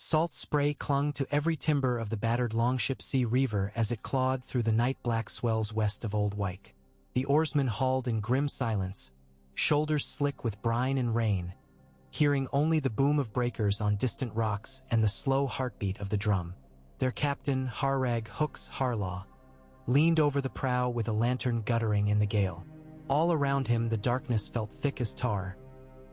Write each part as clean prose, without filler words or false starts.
Salt spray clung to every timber of the battered Longship Sea Reaver as it clawed through the night-black swells west of Old Wyke. The oarsmen hauled in grim silence, shoulders slick with brine and rain, hearing only the boom of breakers on distant rocks and the slow heartbeat of the drum. Their captain, Harrag Hooks Harlaw, leaned over the prow with a lantern guttering in the gale. All around him the darkness felt thick as tar,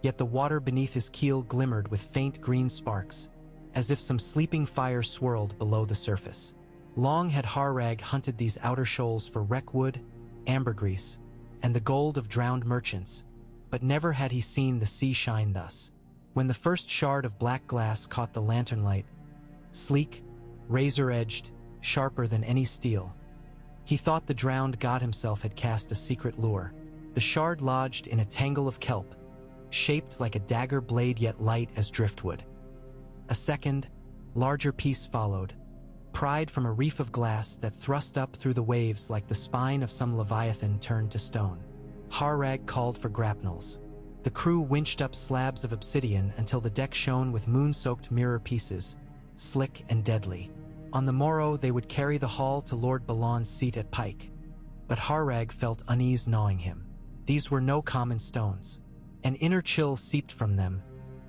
yet the water beneath his keel glimmered with faint green sparks, as if some sleeping fire swirled below the surface. Long had Harrag hunted these outer shoals for wreckwood, ambergris, and the gold of drowned merchants, but never had he seen the sea shine thus. When the first shard of black glass caught the lantern light, sleek, razor-edged, sharper than any steel, he thought the drowned god himself had cast a secret lure. The shard lodged in a tangle of kelp, shaped like a dagger blade yet light as driftwood. A second, larger piece followed, pried from a reef of glass that thrust up through the waves like the spine of some leviathan turned to stone. Harrag called for grapnels. The crew winched up slabs of obsidian until the deck shone with moon-soaked mirror pieces, slick and deadly. On the morrow they would carry the haul to Lord Balan's seat at Pike. But Harrag felt unease gnawing him. These were no common stones. An inner chill seeped from them,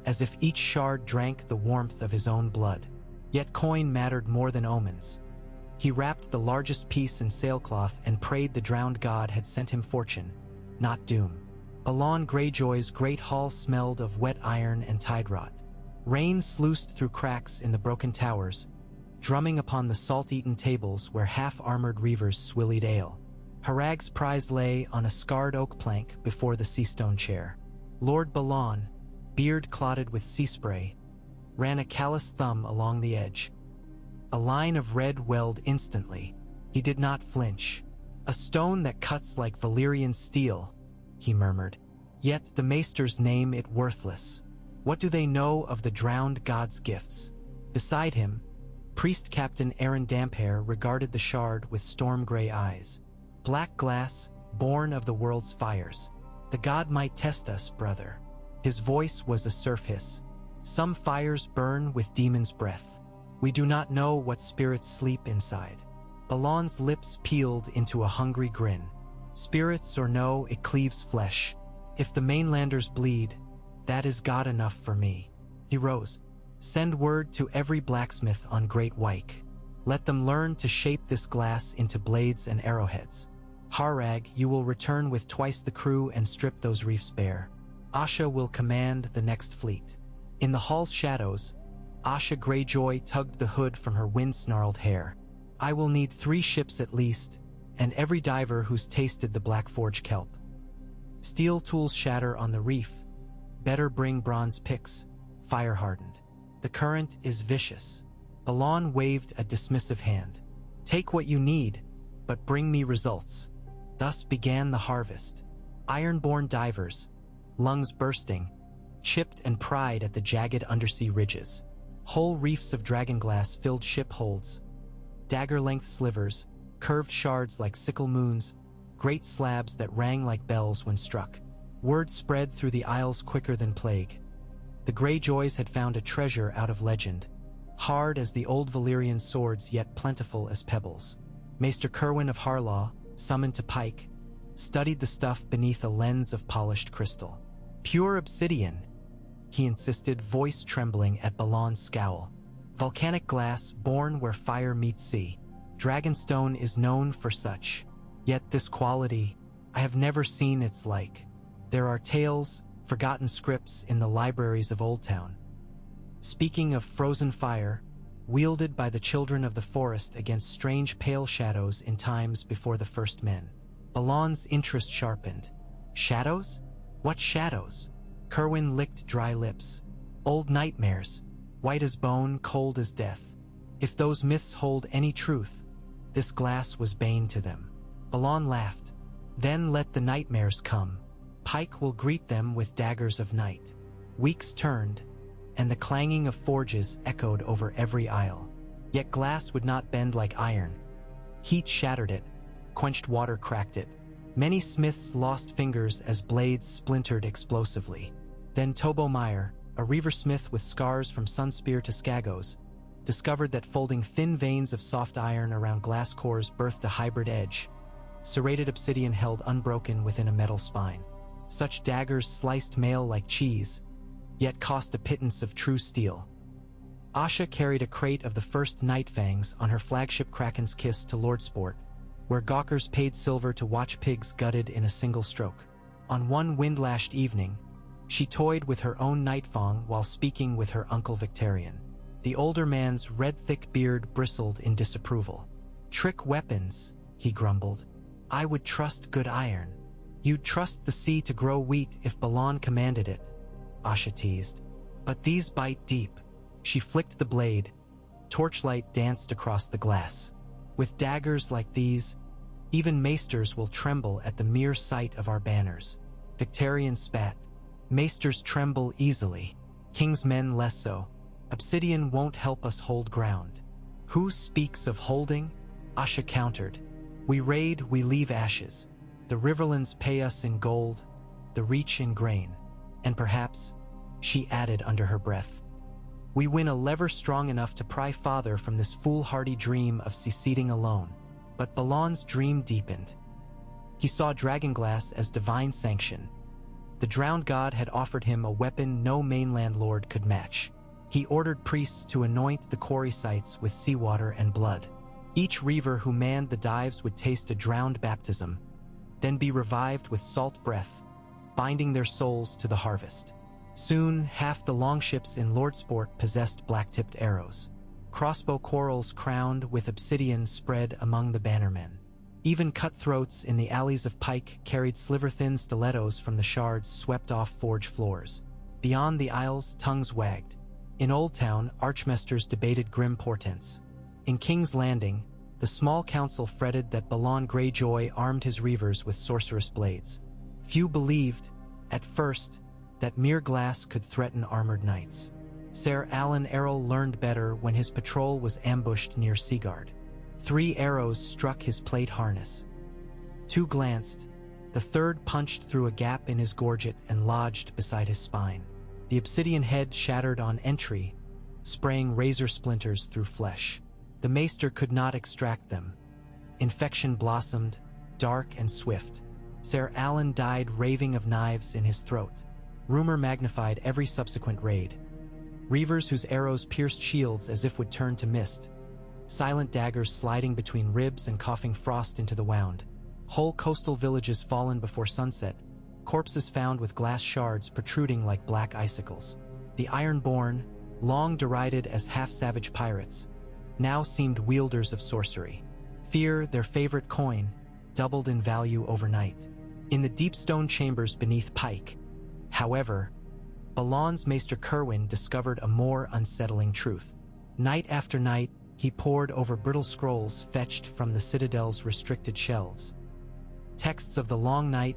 as if each shard drank the warmth of his own blood. Yet coin mattered more than omens. He wrapped the largest piece in sailcloth and prayed the drowned god had sent him fortune, not doom. Balan Greyjoy's great hall smelled of wet iron and tide rot. Rain sluiced through cracks in the broken towers, drumming upon the salt-eaten tables where half-armored reavers swillied ale. Harrag's prize lay on a scarred oak plank before the sea-stone chair. Lord Balan, beard clotted with sea spray, ran a callous thumb along the edge. A line of red welled instantly. He did not flinch. "A stone that cuts like Valyrian steel," he murmured. "Yet the maesters name it worthless. What do they know of the drowned god's gifts?" Beside him, Priest Captain Aaron Damphair regarded the shard with storm-gray eyes. "Black glass, born of the world's fires. The god might test us, brother." His voice was a surf hiss. "Some fires burn with demon's breath. We do not know what spirits sleep inside." Balan's lips peeled into a hungry grin. "Spirits or no, it cleaves flesh. If the mainlanders bleed, that is God enough for me." He rose. "Send word to every blacksmith on Great Wyke. Let them learn to shape this glass into blades and arrowheads. Harrag, you will return with twice the crew and strip those reefs bare. Asha will command the next fleet." In the hall's shadows, Asha Greyjoy tugged the hood from her wind-snarled hair. "I will need 3 ships at least, and every diver who's tasted the Black Forge kelp. Steel tools shatter on the reef. Better bring bronze picks, fire-hardened. The current is vicious." Balan waved a dismissive hand. "Take what you need, but bring me results." Thus began the harvest. Iron-born divers, lungs bursting, chipped and pried at the jagged undersea ridges. Whole reefs of dragonglass filled ship holds. Dagger-length slivers, curved shards like sickle moons, great slabs that rang like bells when struck. Word spread through the isles quicker than plague. The Greyjoys had found a treasure out of legend, hard as the old Valyrian swords yet plentiful as pebbles. Maester Cerwyn of Harlaw, summoned to Pike, studied the stuff beneath a lens of polished crystal. "Pure obsidian," he insisted, voice trembling at Balan's scowl. "Volcanic glass born where fire meets sea. Dragonstone is known for such. Yet this quality, I have never seen its like. There are tales, forgotten scripts in the libraries of Old Town, speaking of frozen fire, wielded by the children of the forest against strange pale shadows in times before the first men." Balan's interest sharpened. "Shadows? What shadows?" Cerwyn licked dry lips. "Old nightmares, white as bone, cold as death. If those myths hold any truth, this glass was bane to them." Balan laughed. "Then let the nightmares come. Pike will greet them with daggers of night." Weeks turned, and the clanging of forges echoed over every isle. Yet glass would not bend like iron. Heat shattered it, quenched water cracked it. Many smiths lost fingers as blades splintered explosively. Then Tobo Meyer, a reaver smith with scars from Sunspear to Skagos, discovered that folding thin veins of soft iron around glass cores birthed a hybrid edge, serrated obsidian held unbroken within a metal spine. Such daggers sliced mail like cheese, yet cost a pittance of true steel. Asha carried a crate of the first night fangs on her flagship Kraken's Kiss to Lordsport, where gawkers paid silver to watch pigs gutted in a single stroke. On one wind-lashed evening, she toyed with her own nightfang while speaking with her uncle Victorian. The older man's red thick beard bristled in disapproval. "Trick weapons," he grumbled. "I would trust good iron." "You'd trust the sea to grow wheat if Balan commanded it," Asha teased. "But these bite deep." She flicked the blade. Torchlight danced across the glass. "With daggers like these, even maesters will tremble at the mere sight of our banners." Victorian spat. "Maesters tremble easily. King's men less so. Obsidian won't help us hold ground." "Who speaks of holding?" Asha countered. "We raid, we leave ashes. The Riverlands pay us in gold, the Reach in grain. And perhaps," she added under her breath, "we win a lever strong enough to pry father from this foolhardy dream of seceding alone." But Balan's dream deepened. He saw Dragonglass as divine sanction. The drowned god had offered him a weapon no mainland lord could match. He ordered priests to anoint the quarry sites with seawater and blood. Each reaver who manned the dives would taste a drowned baptism, then be revived with salt breath, binding their souls to the harvest. Soon, half the longships in Lordsport possessed black-tipped arrows. Crossbow quarrels crowned with obsidian spread among the bannermen. Even cutthroats in the alleys of Pike carried sliver-thin stilettos from the shards swept off forge floors. Beyond the aisles, tongues wagged. In Old Town, archmesters debated grim portents. In King's Landing, the small council fretted that Balan Greyjoy armed his reavers with sorceress blades. Few believed, at first, that mere glass could threaten armored knights. Ser Alan Errol learned better when his patrol was ambushed near Seagard. 3 arrows struck his plate harness. 2 glanced, the third punched through a gap in his gorget and lodged beside his spine. The obsidian head shattered on entry, spraying razor splinters through flesh. The maester could not extract them. Infection blossomed, dark and swift. Ser Alan died raving of knives in his throat. Rumor magnified every subsequent raid. Reavers whose arrows pierced shields as if would turn to mist. Silent daggers sliding between ribs and coughing frost into the wound. Whole coastal villages fallen before sunset. Corpses found with glass shards protruding like black icicles. The Ironborn, long derided as half-savage pirates, now seemed wielders of sorcery. Fear, their favorite coin, doubled in value overnight. In the deep stone chambers beneath Pike, however, Balan's Maester Kerwin discovered a more unsettling truth. Night after night, he pored over brittle scrolls fetched from the Citadel's restricted shelves. Texts of the Long Night,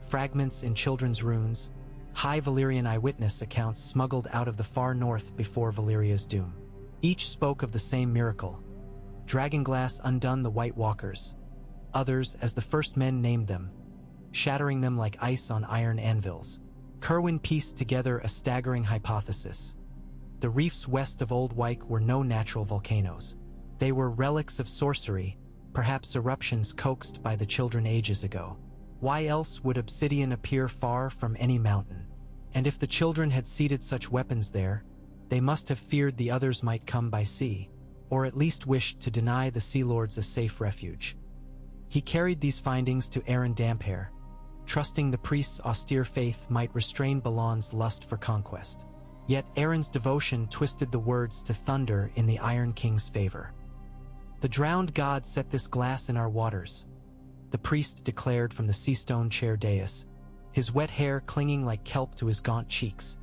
fragments in children's runes, High Valyrian eyewitness accounts smuggled out of the far north before Valyria's doom. Each spoke of the same miracle. Dragonglass undone the White Walkers, others as the first men named them, shattering them like ice on iron anvils. Kerwin pieced together a staggering hypothesis. The reefs west of Old Wyke were no natural volcanoes. They were relics of sorcery, perhaps eruptions coaxed by the children ages ago. Why else would obsidian appear far from any mountain? And if the children had seeded such weapons there, they must have feared the others might come by sea, or at least wished to deny the Sea Lords a safe refuge. He carried these findings to Aaron Damphair, trusting the priest's austere faith might restrain Balan's lust for conquest. Yet Aaron's devotion twisted the words to thunder in the Iron King's favor. "The drowned god set this glass in our waters," the priest declared from the sea-stone chair dais, his wet hair clinging like kelp to his gaunt cheeks.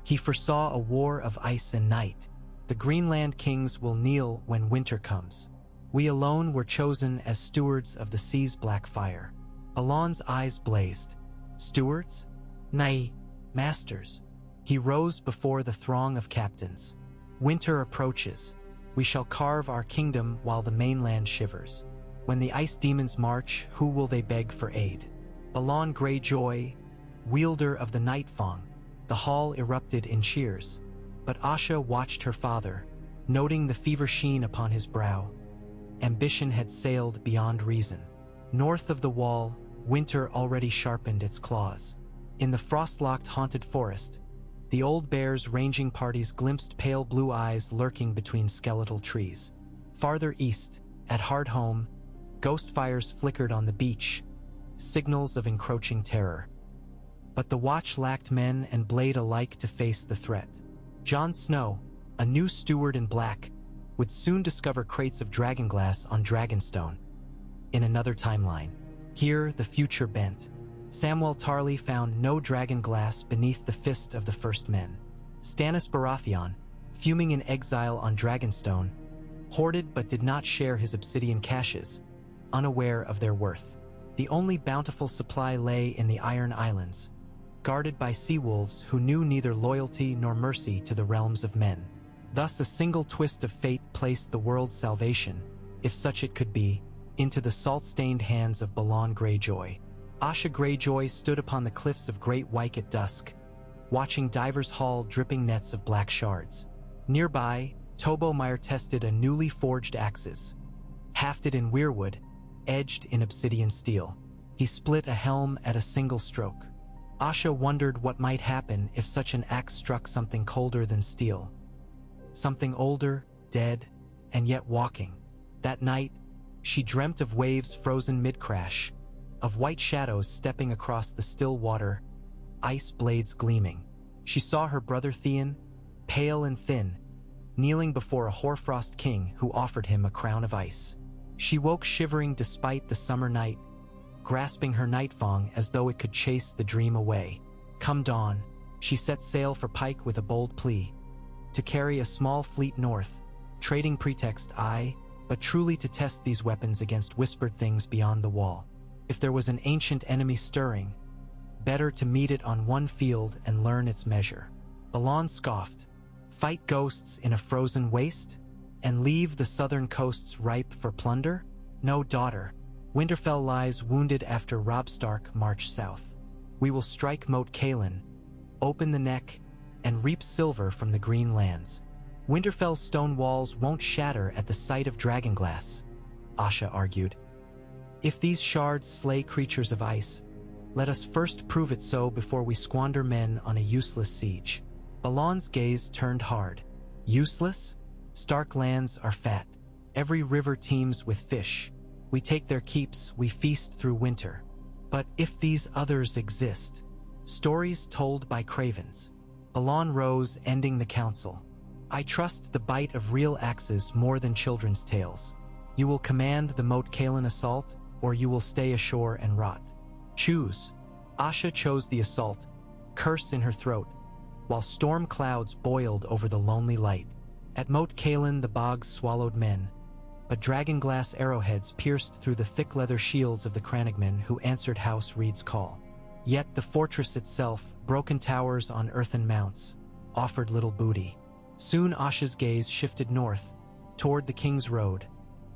"He foresaw a war of ice and night. The Greenland kings will kneel when winter comes. We alone were chosen as stewards of the sea's black fire." Balan's eyes blazed. "Stewards? Nay, masters." He rose before the throng of captains. "Winter approaches. We shall carve our kingdom while the mainland shivers. When the ice demons march, who will they beg for aid? Balan Greyjoy, wielder of the Nightfang, The hall erupted in cheers, but Asha watched her father, noting the fever sheen upon his brow. Ambition had sailed beyond reason. North of the wall, winter already sharpened its claws. In the frost-locked haunted forest, the old bear's ranging parties glimpsed pale blue eyes lurking between skeletal trees. Farther east, at Hardhome, ghost fires flickered on the beach, signals of encroaching terror. But the watch lacked men and blade alike to face the threat. Jon Snow, a new steward in black, would soon discover crates of Dragonglass on Dragonstone. In another timeline, here the future bent. Samwell Tarly found no Dragonglass beneath the fist of the First Men. Stannis Baratheon, fuming in exile on Dragonstone, hoarded but did not share his obsidian caches, unaware of their worth. The only bountiful supply lay in the Iron Islands, guarded by sea wolves who knew neither loyalty nor mercy to the realms of men. Thus a single twist of fate placed the world's salvation, if such it could be, into the salt-stained hands of Balon Greyjoy. Asha Greyjoy stood upon the cliffs of Great Wyke at dusk, watching divers haul dripping nets of black shards. Nearby, Tobo Meyer tested a newly forged axes, hafted in weirwood, edged in obsidian steel. He split a helm at a single stroke. Asha wondered what might happen if such an axe struck something colder than steel. Something older, dead, and yet walking. That night, she dreamt of waves frozen mid-crash, of white shadows stepping across the still water, ice blades gleaming. She saw her brother Theon, pale and thin, kneeling before a hoarfrost king who offered him a crown of ice. She woke shivering despite the summer night, grasping her nightfang as though it could chase the dream away. Come dawn, she set sail for Pike with a bold plea, to carry a small fleet north, trading pretext but truly to test these weapons against whispered things beyond the wall. If there was an ancient enemy stirring, better to meet it on one field and learn its measure. Balon scoffed, fight ghosts in a frozen waste? And leave the southern coasts ripe for plunder? No, daughter. Winterfell lies wounded after Robb Stark marched south. We will strike Moat Cailin, open the neck, and reap silver from the green lands. Winterfell's stone walls won't shatter at the sight of Dragonglass, Asha argued. If these shards slay creatures of ice, let us first prove it so before we squander men on a useless siege. Balon's gaze turned hard. Useless? Stark lands are fat. Every river teems with fish. We take their keeps, we feast through winter. But if these others exist, stories told by cravens. Balon rose, ending the council. I trust the bite of real axes more than children's tales. You will command the Moat Cailin assault, or you will stay ashore and rot. Choose. Asha chose the assault, curse in her throat, while storm clouds boiled over the lonely light. At Moat Cailin the bogs swallowed men, but Dragonglass arrowheads pierced through the thick leather shields of the crannogmen who answered House Reed's call. Yet the fortress itself, broken towers on earthen mounts, offered little booty. Soon Asha's gaze shifted north, toward the King's Road,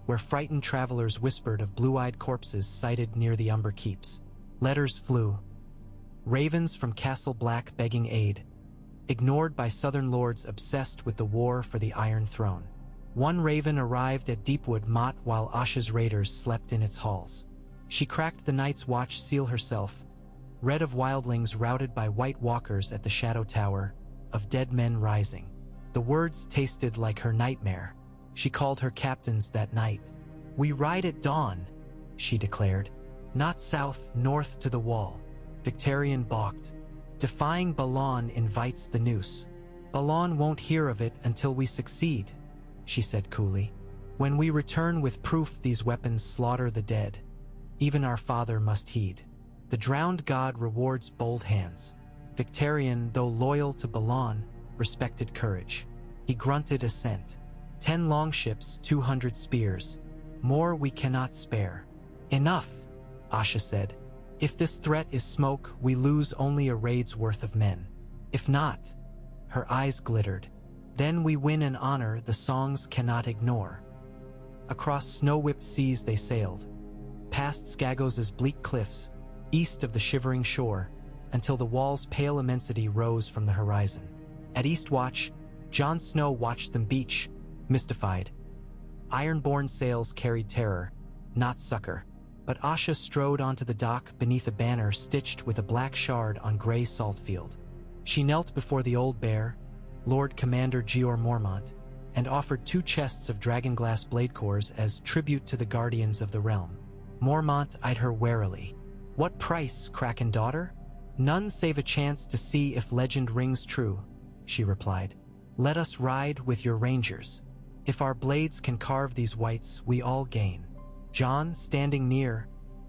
where frightened travelers whispered of blue-eyed corpses sighted near the Umber Keeps. Letters flew. Ravens from Castle Black begging aid, ignored by southern lords obsessed with the war for the Iron Throne. One raven arrived at Deepwood Motte while Asha's raiders slept in its halls. She cracked the Night's Watch seal herself, read of wildlings routed by White Walkers at the Shadow Tower, of dead men rising. The words tasted like her nightmare. She called her captains that night. We ride at dawn, she declared. Not south, north to the wall. Victarion balked. Defying Balon invites the noose. Balon won't hear of it until we succeed, she said coolly. When we return with proof these weapons slaughter the dead, even our father must heed. The drowned god rewards bold hands. Victarion, though loyal to Balon, respected courage. He grunted assent. 10 longships, 200 spears. More we cannot spare. Enough, Asha said. If this threat is smoke, we lose only a raid's worth of men. If not, her eyes glittered, then we win an honor the songs cannot ignore. Across snow-whipped seas they sailed, past Skagos' bleak cliffs, east of the shivering shore, until the wall's pale immensity rose from the horizon. At Eastwatch, Jon Snow watched them beach, mystified. Ironborn sails carried terror, not succor. But Asha strode onto the dock beneath a banner stitched with a black shard on gray saltfield. She knelt before the old bear, Lord Commander Jeor Mormont, and offered 2 chests of Dragonglass blade cores as tribute to the guardians of the realm. Mormont eyed her warily. "What price, Kraken daughter?" "None save a chance to see if legend rings true," she replied. "Let us ride with your rangers. If our blades can carve these wights, we all gain." Jon, standing near,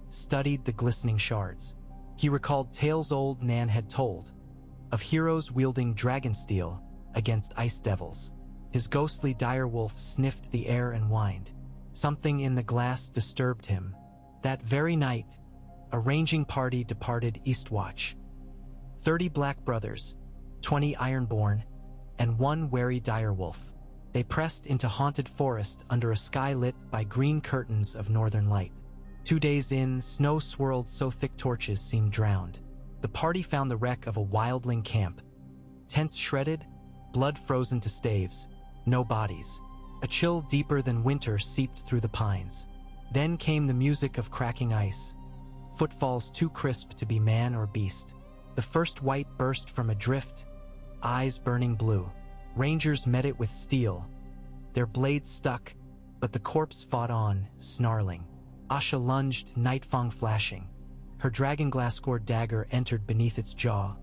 studied the glistening shards. He recalled tales old Nan had told, of heroes wielding dragon steel against ice devils. His ghostly direwolf sniffed the air and whined. Something in the glass disturbed him. That very night, a ranging party departed Eastwatch. 30 black brothers, 20 ironborn, and 1 wary direwolf. They pressed into haunted forest under a sky lit by green curtains of northern light. 2 days in, snow swirled so thick torches seemed drowned. The party found the wreck of a wildling camp. Tents shredded, blood frozen to staves, no bodies. A chill deeper than winter seeped through the pines. Then came the music of cracking ice, footfalls too crisp to be man or beast. The first wight burst from a drift, eyes burning blue. Rangers met it with steel. Their blades stuck, but the corpse fought on, snarling. Asha lunged, nightfang flashing. Her dragonglass-scored dagger entered beneath its jaw.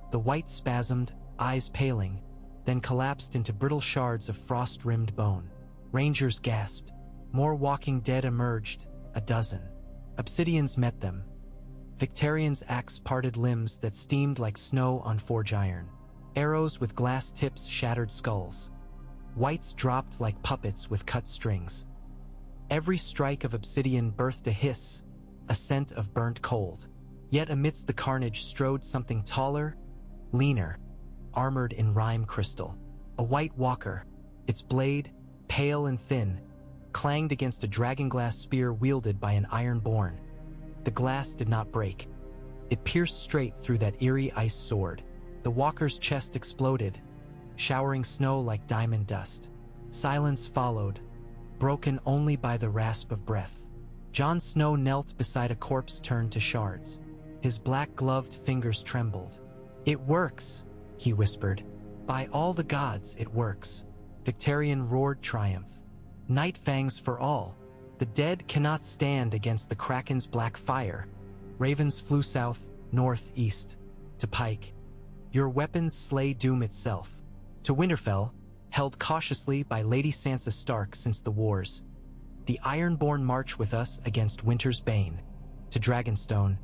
The wight spasmed, eyes paling, then collapsed into brittle shards of frost-rimmed bone. Rangers gasped. More walking dead emerged, a dozen. Obsidians met them. Victarian's axe parted limbs that steamed like snow on forge iron. Arrows with glass tips shattered skulls. Wights dropped like puppets with cut strings. Every strike of obsidian birthed a hiss, a scent of burnt cold. Yet amidst the carnage strode something taller, leaner, armored in rime crystal. A white walker, its blade, pale and thin, clanged against a dragonglass spear wielded by an ironborn. The glass did not break. It pierced straight through that eerie ice sword. The walker's chest exploded, showering snow like diamond dust. Silence followed, broken only by the rasp of breath. Jon Snow knelt beside a corpse turned to shards. His black-gloved fingers trembled. "It works," he whispered. "By all the gods, it works." Victarion roared triumph. "Night fangs for all. The dead cannot stand against the Kraken's black fire." Ravens flew south, north, east. To Pike, "Your weapons slay doom itself." To Winterfell, held cautiously by Lady Sansa Stark since the wars, "The Ironborn march with us against Winter's bane." To Dragonstone,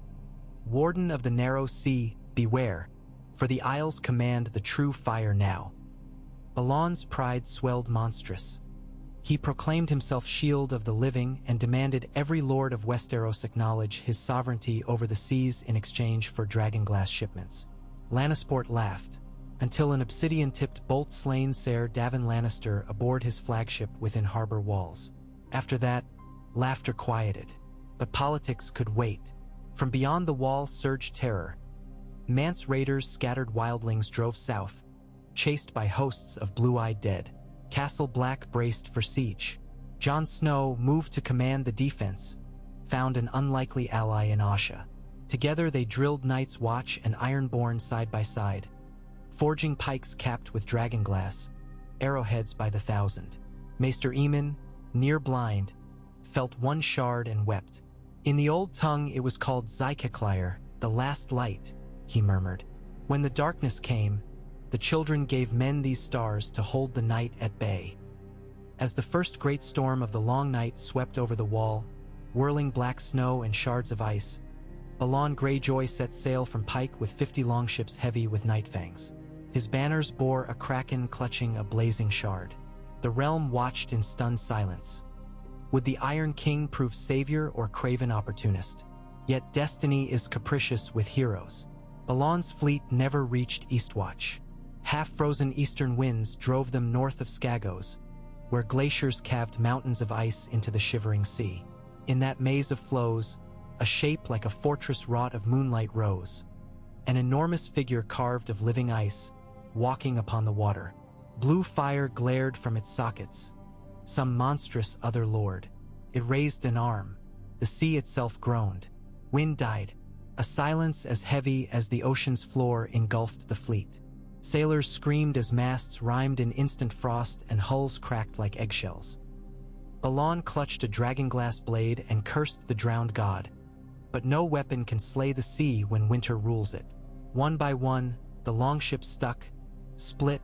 "Warden of the narrow sea, beware, for the Isles command the true fire now." Balon's pride swelled monstrous. He proclaimed himself shield of the living and demanded every lord of Westeros acknowledge his sovereignty over the seas in exchange for dragonglass shipments. Lannisport laughed, until an obsidian-tipped bolt-slain Ser Davin Lannister aboard his flagship within harbor walls. After that, laughter quieted, but politics could wait. From beyond the wall surged terror. Mance raiders scattered wildlings drove south, chased by hosts of blue-eyed dead. Castle Black braced for siege. Jon Snow moved to command the defense, found an unlikely ally in Asha. Together they drilled Night's Watch and Ironborn side by side, forging pikes capped with dragonglass, arrowheads by the thousand. Maester Aemon, near blind, felt one shard and wept. In the old tongue it was called Zykeklair, the last light, he murmured. When the darkness came, the children gave men these stars to hold the night at bay. As the first great storm of the long night swept over the wall, whirling black snow and shards of ice, Balon Greyjoy set sail from Pike with 50 longships heavy with nightfangs. His banners bore a kraken clutching a blazing shard. The realm watched in stunned silence. Would the Iron King prove savior or craven opportunist? Yet destiny is capricious with heroes. Balon's fleet never reached Eastwatch. Half-frozen eastern winds drove them north of Skagos, where glaciers calved mountains of ice into the shivering sea. In that maze of flows, a shape like a fortress wrought of moonlight rose. an enormous figure carved of living ice, walking upon the water. Blue fire glared from its sockets. Some monstrous other lord. It raised an arm. The sea itself groaned. Wind died. A silence as heavy as the ocean's floor engulfed the fleet. Sailors screamed as masts rhymed in instant frost and hulls cracked like eggshells. Balon clutched a dragonglass blade and cursed the drowned god. But no weapon can slay the sea when winter rules it. One by one, the longships stuck, split,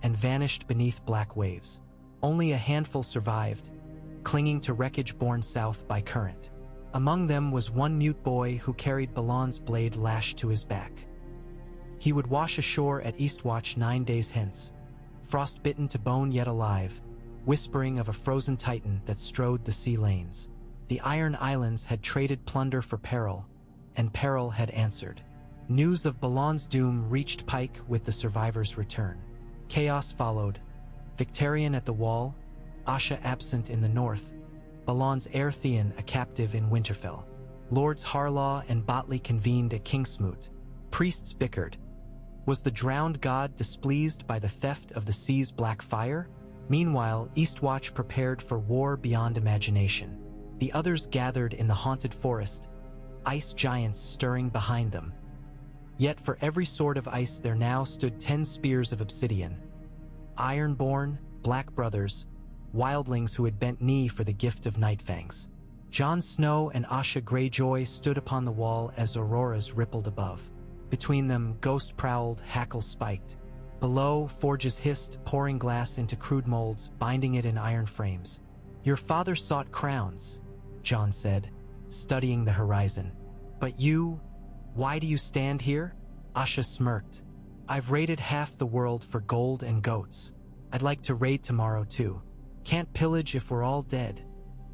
and vanished beneath black waves. Only a handful survived, clinging to wreckage borne south by current. Among them was one mute boy who carried Balon's blade lashed to his back. He would wash ashore at Eastwatch 9 days hence, frostbitten to bone yet alive, whispering of a frozen titan that strode the sea lanes. The Iron Islands had traded plunder for peril, and peril had answered. News of Balon's doom reached Pike with the survivors' return. Chaos followed. Victarion at the wall, Asha absent in the north, Balon's heir Theon a captive in Winterfell. Lords Harlaw and Botley convened at Kingsmoot. Priests bickered. Was the drowned god displeased by the theft of the sea's black fire? Meanwhile, Eastwatch prepared for war beyond imagination. The others gathered in the haunted forest, ice giants stirring behind them. Yet for every sword of ice there now stood 10 spears of obsidian. Ironborn, Black Brothers, wildlings who had bent knee for the gift of Nightfangs. Jon Snow and Asha Greyjoy stood upon the wall as auroras rippled above. Between them, ghost prowled, hackles spiked. Below, forges hissed, pouring glass into crude molds, binding it in iron frames. "Your father sought crowns," Jon said, studying the horizon. "But you, why do you stand here?" Asha smirked. "I've raided half the world for gold and goats. I'd like to raid tomorrow too. Can't pillage if we're all dead,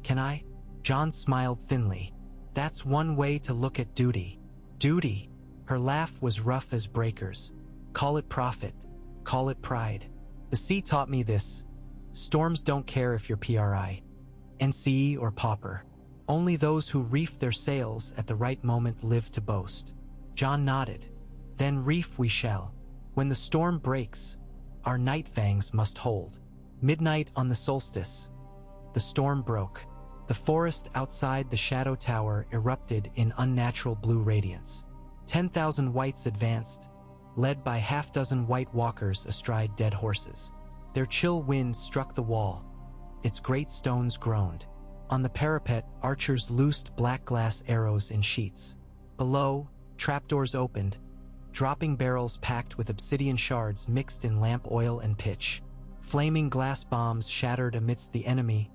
can I?" Jon smiled thinly. "That's one way to look at duty." Duty? Her laugh was rough as breakers. "Call it profit. Call it pride. The sea taught me this. Storms don't care if you're PRI, NCE or pauper. Only those who reef their sails at the right moment live to boast." Jon nodded. "Then reef we shall. When the storm breaks, our Nightfangs must hold." Midnight on the solstice. The storm broke. The forest outside the Shadow Tower erupted in unnatural blue radiance. 10,000 wights advanced, led by half-dozen white walkers astride dead horses. Their chill wind struck the wall. Its great stones groaned. On the parapet, archers loosed black glass arrows in sheets. Below, trapdoors opened, dropping barrels packed with obsidian shards mixed in lamp oil and pitch. Flaming glass bombs shattered amidst the enemy,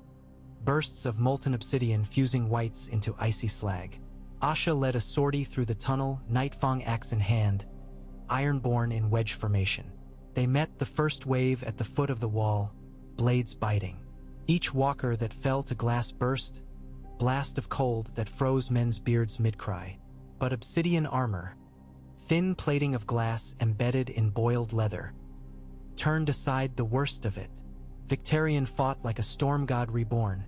bursts of molten obsidian fusing whites into icy slag. Asha led a sortie through the tunnel, Nightfang axe in hand, Ironborn in wedge formation. They met the first wave at the foot of the wall, blades biting. Each walker that fell to glass burst, blast of cold that froze men's beards mid-cry. But obsidian armor, thin plating of glass embedded in boiled leather, turned aside the worst of it. Victarion fought like a storm god reborn,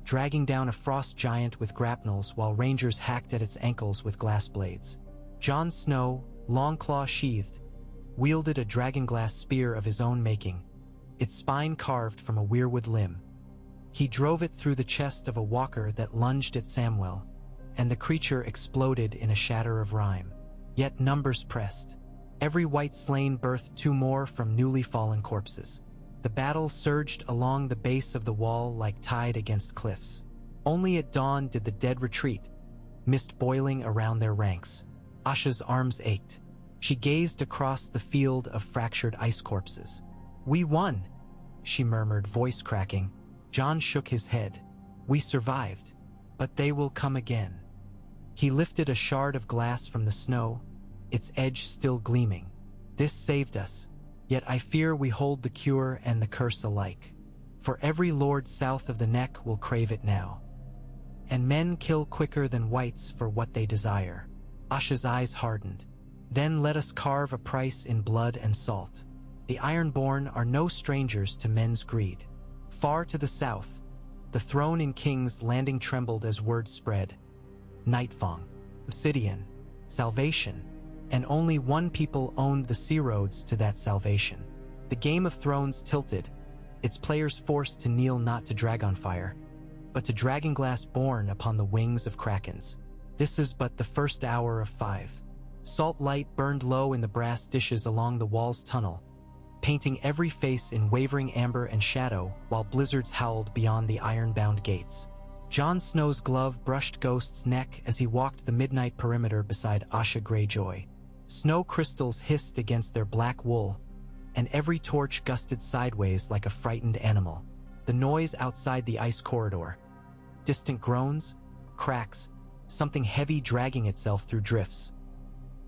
dragging down a frost giant with grapnels while rangers hacked at its ankles with glass blades. Jon Snow, long claw sheathed, wielded a dragonglass spear of his own making, its spine carved from a weirwood limb. He drove it through the chest of a walker that lunged at Samwell, and the creature exploded in a shatter of rime. Yet numbers pressed. Every white slain birthed 2 more from newly fallen corpses. The battle surged along the base of the wall like tide against cliffs. Only at dawn did the dead retreat, mist boiling around their ranks. Asha's arms ached. She gazed across the field of fractured ice corpses. "We won," she murmured, voice cracking. Jon shook his head. "We survived, but they will come again." He lifted a shard of glass from the snow, its edge still gleaming. "This saved us, yet I fear we hold the cure and the curse alike. For every lord south of the neck will crave it now. And men kill quicker than whites for what they desire." Asha's eyes hardened. "Then let us carve a price in blood and salt. The Ironborn are no strangers to men's greed." Far to the south, the throne in King's Landing trembled as word spread. Nightfang, obsidian, salvation, and only one people owned the sea roads to that salvation. The Game of Thrones tilted, its players forced to kneel not to Dragonfire, but to Dragonglass born upon the wings of krakens. This is but the first hour of 5. Salt light burned low in the brass dishes along the wall's tunnel, painting every face in wavering amber and shadow while blizzards howled beyond the iron-bound gates. Jon Snow's glove brushed Ghost's neck as he walked the midnight perimeter beside Asha Greyjoy. Snow crystals hissed against their black wool, and every torch gusted sideways like a frightened animal. The noise outside the ice corridor. Distant groans, cracks, something heavy dragging itself through drifts.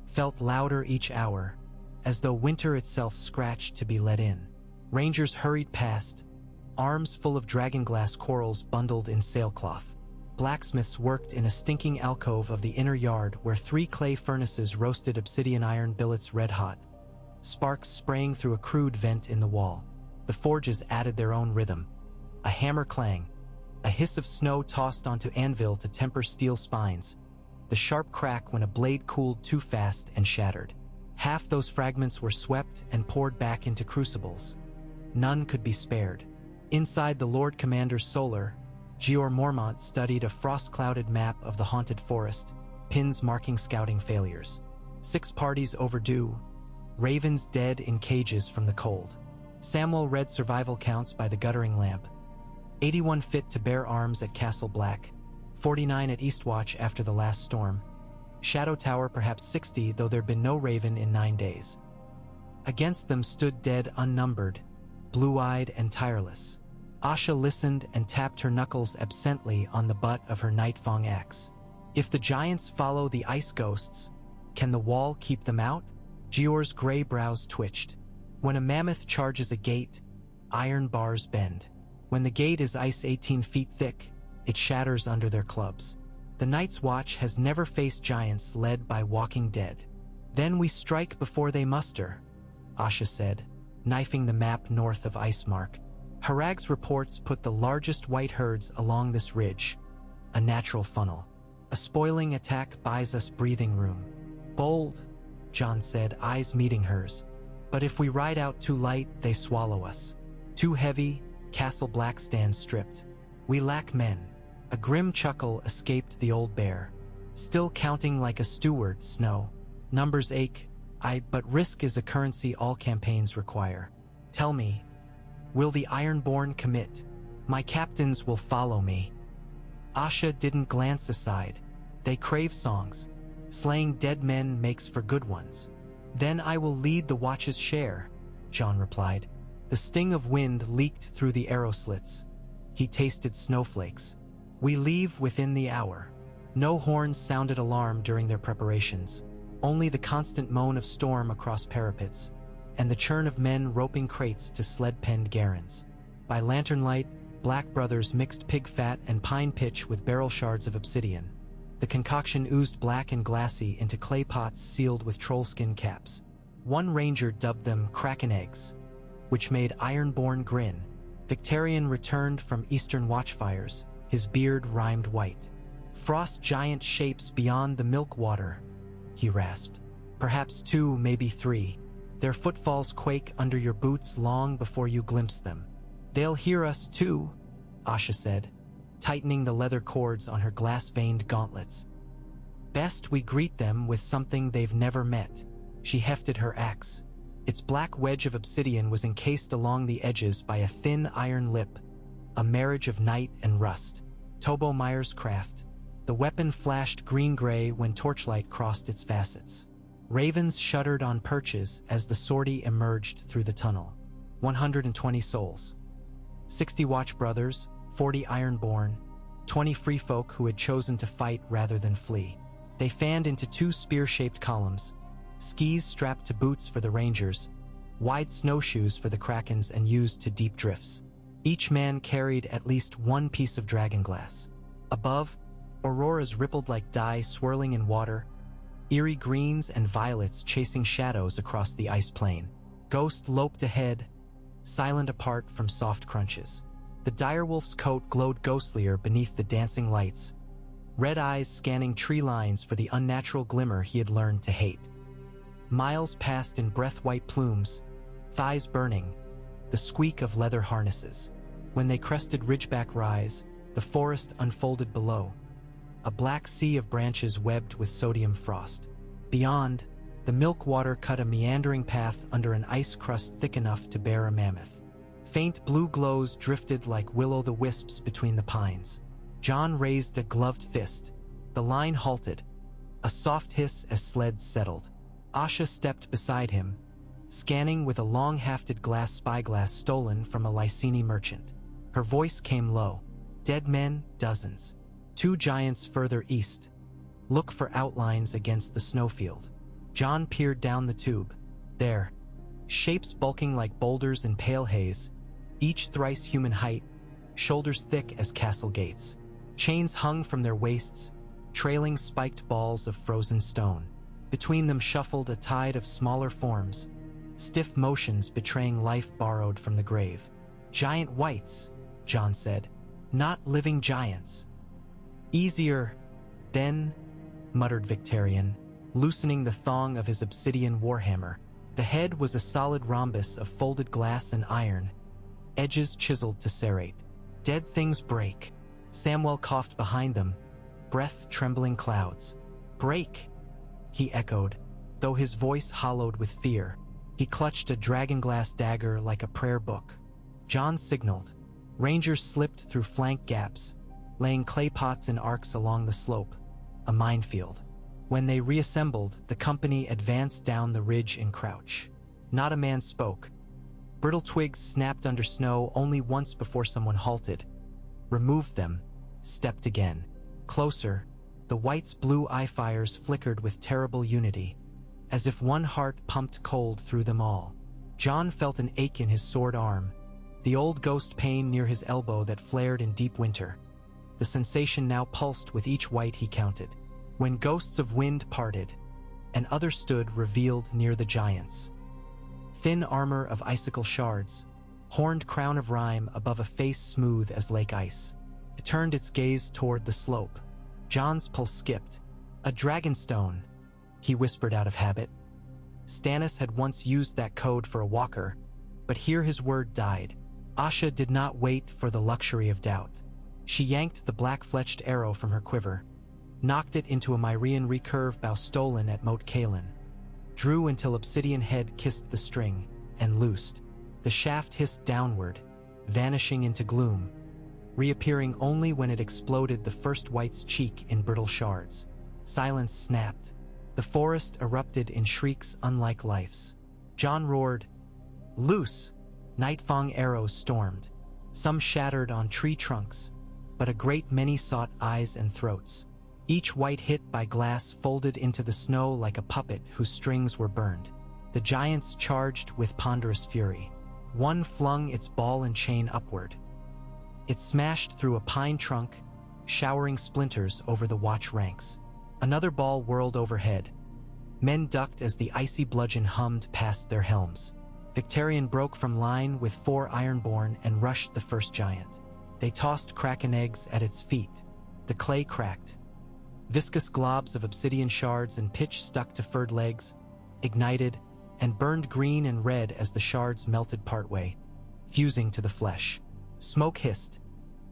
Felt louder each hour, as though winter itself scratched to be let in. Rangers hurried past, arms full of dragonglass corals bundled in sailcloth. Blacksmiths worked in a stinking alcove of the inner yard where 3 clay furnaces roasted obsidian iron billets red-hot, sparks spraying through a crude vent in the wall. The forges added their own rhythm. A hammer clang, a hiss of snow tossed onto anvil to temper steel spines, the sharp crack when a blade cooled too fast and shattered. Half those fragments were swept and poured back into crucibles. None could be spared. Inside the Lord Commander's solar, Jeor Mormont studied a frost-clouded map of the haunted forest, pins marking scouting failures. 6 parties overdue, ravens dead in cages from the cold. Samwell read survival counts by the guttering lamp. 81 fit to bear arms at Castle Black, 49 at Eastwatch after the last storm. Shadow Tower perhaps 60, though there'd been no raven in 9 days. Against them stood dead unnumbered, blue-eyed and tireless. Asha listened and tapped her knuckles absently on the butt of her Nightfang axe. If the giants follow the ice ghosts, can the wall keep them out? Jeor's gray brows twitched. When a mammoth charges a gate, iron bars bend. When the gate is ice 18 feet thick, it shatters under their clubs. The Night's Watch has never faced giants led by walking dead. Then we strike before they muster, Asha said, knifing the map north of Icemark. Harag's reports put the largest white herds along this ridge, a natural funnel. A spoiling attack buys us breathing room. Bold, Jon said, eyes meeting hers. But if we ride out too light, they swallow us. Too heavy, Castle Black stands stripped. We lack men. A grim chuckle escaped the old bear. Still counting like a steward, Snow. Numbers ache, but risk is a currency all campaigns require. Tell me, will the Ironborn commit? My captains will follow me. Asha didn't glance aside. They crave songs. Slaying dead men makes for good ones. Then I will lead the watch's share, Jon replied. The sting of wind leaked through the arrow slits. He tasted snowflakes. We leave within the hour. No horns sounded alarm during their preparations. Only the constant moan of storm across parapets, and the churn of men roping crates to sled-penned garrons. By lantern light, Black brothers mixed pig fat and pine pitch with barrel shards of obsidian. The concoction oozed black and glassy into clay pots sealed with trollskin caps. One ranger dubbed them Kraken eggs, which made Ironborn grin. Victarion returned from eastern watchfires, his beard rimed white. Frost giant shapes beyond the milk water, he rasped. Perhaps 2, maybe 3. Their footfalls quake under your boots long before you glimpse them. They'll hear us too, Asha said, tightening the leather cords on her glass-veined gauntlets. Best we greet them with something they've never met. She hefted her axe. Its black wedge of obsidian was encased along the edges by a thin iron lip, a marriage of night and rust. Tobo Meyer's craft. The weapon flashed green-gray when torchlight crossed its facets. Ravens shuddered on perches as the sortie emerged through the tunnel. 120 souls. 60 Watch brothers, 40 Ironborn, 20 free folk who had chosen to fight rather than flee. They fanned into 2 spear-shaped columns, skis strapped to boots for the rangers, wide snowshoes for the krakens and used to deep drifts. Each man carried at least 1 piece of dragonglass. Above, auroras rippled like dye swirling in water, eerie greens and violets chasing shadows across the ice plain. Ghost loped ahead, silent apart from soft crunches. The direwolf's coat glowed ghostlier beneath the dancing lights, red eyes scanning tree lines for the unnatural glimmer he had learned to hate. Miles passed in breath-white plumes, thighs burning, the squeak of leather harnesses. When they crested Ridgeback Rise, the forest unfolded below, a black sea of branches webbed with sodium frost. Beyond, the milk water cut a meandering path under an ice crust thick enough to bear a mammoth. Faint blue glows drifted like will-o'-the-wisps between the pines. John raised a gloved fist. The line halted, a soft hiss as sleds settled. Asha stepped beside him, scanning with a long-hafted glass spyglass stolen from a Lycini merchant. Her voice came low. Dead men, dozens. 2 giants further east. Look for outlines against the snowfield. John peered down the tube. There, shapes bulking like boulders in pale haze, each thrice human height, shoulders thick as castle gates. Chains hung from their waists, trailing spiked balls of frozen stone. Between them shuffled a tide of smaller forms, stiff motions betraying life borrowed from the grave. Giant wights, John said. Not living giants. Easier, then, muttered Victarion, loosening the thong of his obsidian warhammer. The head was a solid rhombus of folded glass and iron, edges chiseled to serrate. Dead things break. Samwell coughed behind them, breath trembling clouds. Break, he echoed, though his voice hollowed with fear. He clutched a dragonglass dagger like a prayer book. John signaled. Rangers slipped through flank gaps, laying clay pots in arcs along the slope, a minefield. When they reassembled, the company advanced down the ridge in crouch. Not a man spoke. Brittle twigs snapped under snow only once before someone halted, removed them, stepped again. Closer, the whites' blue eye fires flickered with terrible unity, as if one heart pumped cold through them all. John felt an ache in his sword arm, the old ghost pain near his elbow that flared in deep winter. The sensation now pulsed with each white he counted. When ghosts of wind parted, and others stood revealed near the giants. Thin armor of icicle shards, horned crown of rime above a face smooth as lake ice. It turned its gaze toward the slope. John's pulse skipped. A dragonstone, he whispered out of habit. Stannis had once used that code for a walker, but here his word died. Asha did not wait for the luxury of doubt. She yanked the black-fletched arrow from her quiver, knocked it into a Myrian recurve bow stolen at Moat Cailin, drew until obsidian head kissed the string, and loosed. The shaft hissed downward, vanishing into gloom, reappearing only when it exploded the first white's cheek in brittle shards. Silence snapped. The forest erupted in shrieks unlike life's. John roared, "Loose!" Nightfang arrows stormed. Some shattered on tree trunks, but a great many sought eyes and throats. Each white hit by glass folded into the snow like a puppet whose strings were burned. The giants charged with ponderous fury. One flung its ball and chain upward. It smashed through a pine trunk, showering splinters over the watch ranks. Another ball whirled overhead. Men ducked as the icy bludgeon hummed past their helms. Victarion broke from line with 4 ironborn and rushed the first giant. They tossed kraken eggs at its feet. The clay cracked. Viscous globs of obsidian shards and pitch stuck to furred legs, ignited, and burned green and red as the shards melted partway, fusing to the flesh. Smoke hissed.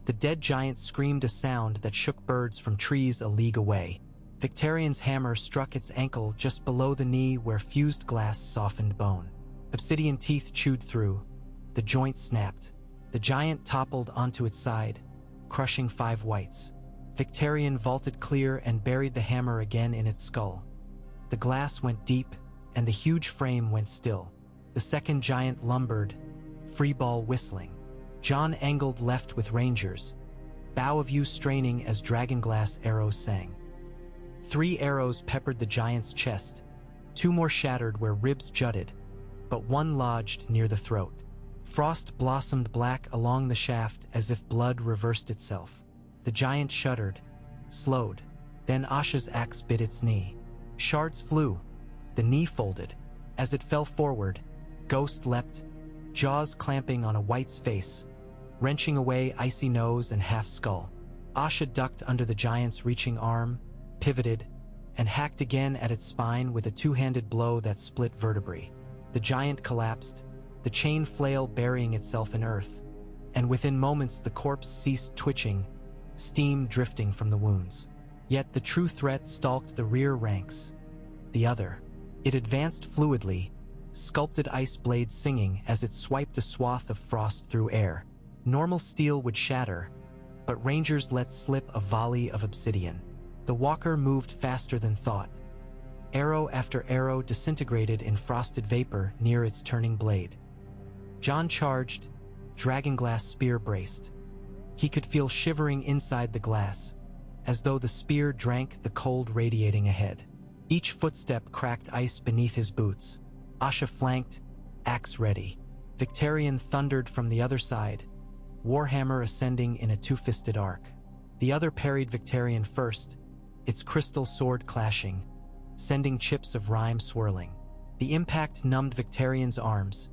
The dead giant screamed a sound that shook birds from trees a league away. Victarion's hammer struck its ankle just below the knee where fused glass softened bone. Obsidian teeth chewed through. The joint snapped. The giant toppled onto its side, crushing 5 whites. Victarion vaulted clear and buried the hammer again in its skull. The glass went deep, and the huge frame went still. The second giant lumbered, freeball whistling. John angled left with rangers, bow of you straining as dragonglass arrows sang. 3 arrows peppered the giant's chest, 2 more shattered where ribs jutted, but 1 lodged near the throat. Frost blossomed black along the shaft as if blood reversed itself. The giant shuddered, slowed, then Asha's axe bit its knee. Shards flew, the knee folded. As it fell forward, Ghost leapt, jaws clamping on a white's face, wrenching away icy nose and half skull. Asha ducked under the giant's reaching arm, pivoted, and hacked again at its spine with a two-handed blow that split vertebrae. The giant collapsed, the chain flail burying itself in earth, and within moments the corpse ceased twitching, steam drifting from the wounds. Yet the true threat stalked the rear ranks. The other. It advanced fluidly, sculpted ice blades singing as it swiped a swath of frost through air. Normal steel would shatter, but rangers let slip a volley of obsidian. The walker moved faster than thought. Arrow after arrow disintegrated in frosted vapor near its turning blade. John charged, Dragonglass spear braced. He could feel shivering inside the glass, as though the spear drank the cold radiating ahead. Each footstep cracked ice beneath his boots. Asha flanked, axe ready. Victarion thundered from the other side, warhammer ascending in a two-fisted arc. The other parried Victarion first, its crystal sword clashing, sending chips of rime swirling. The impact numbed Victarion's arms,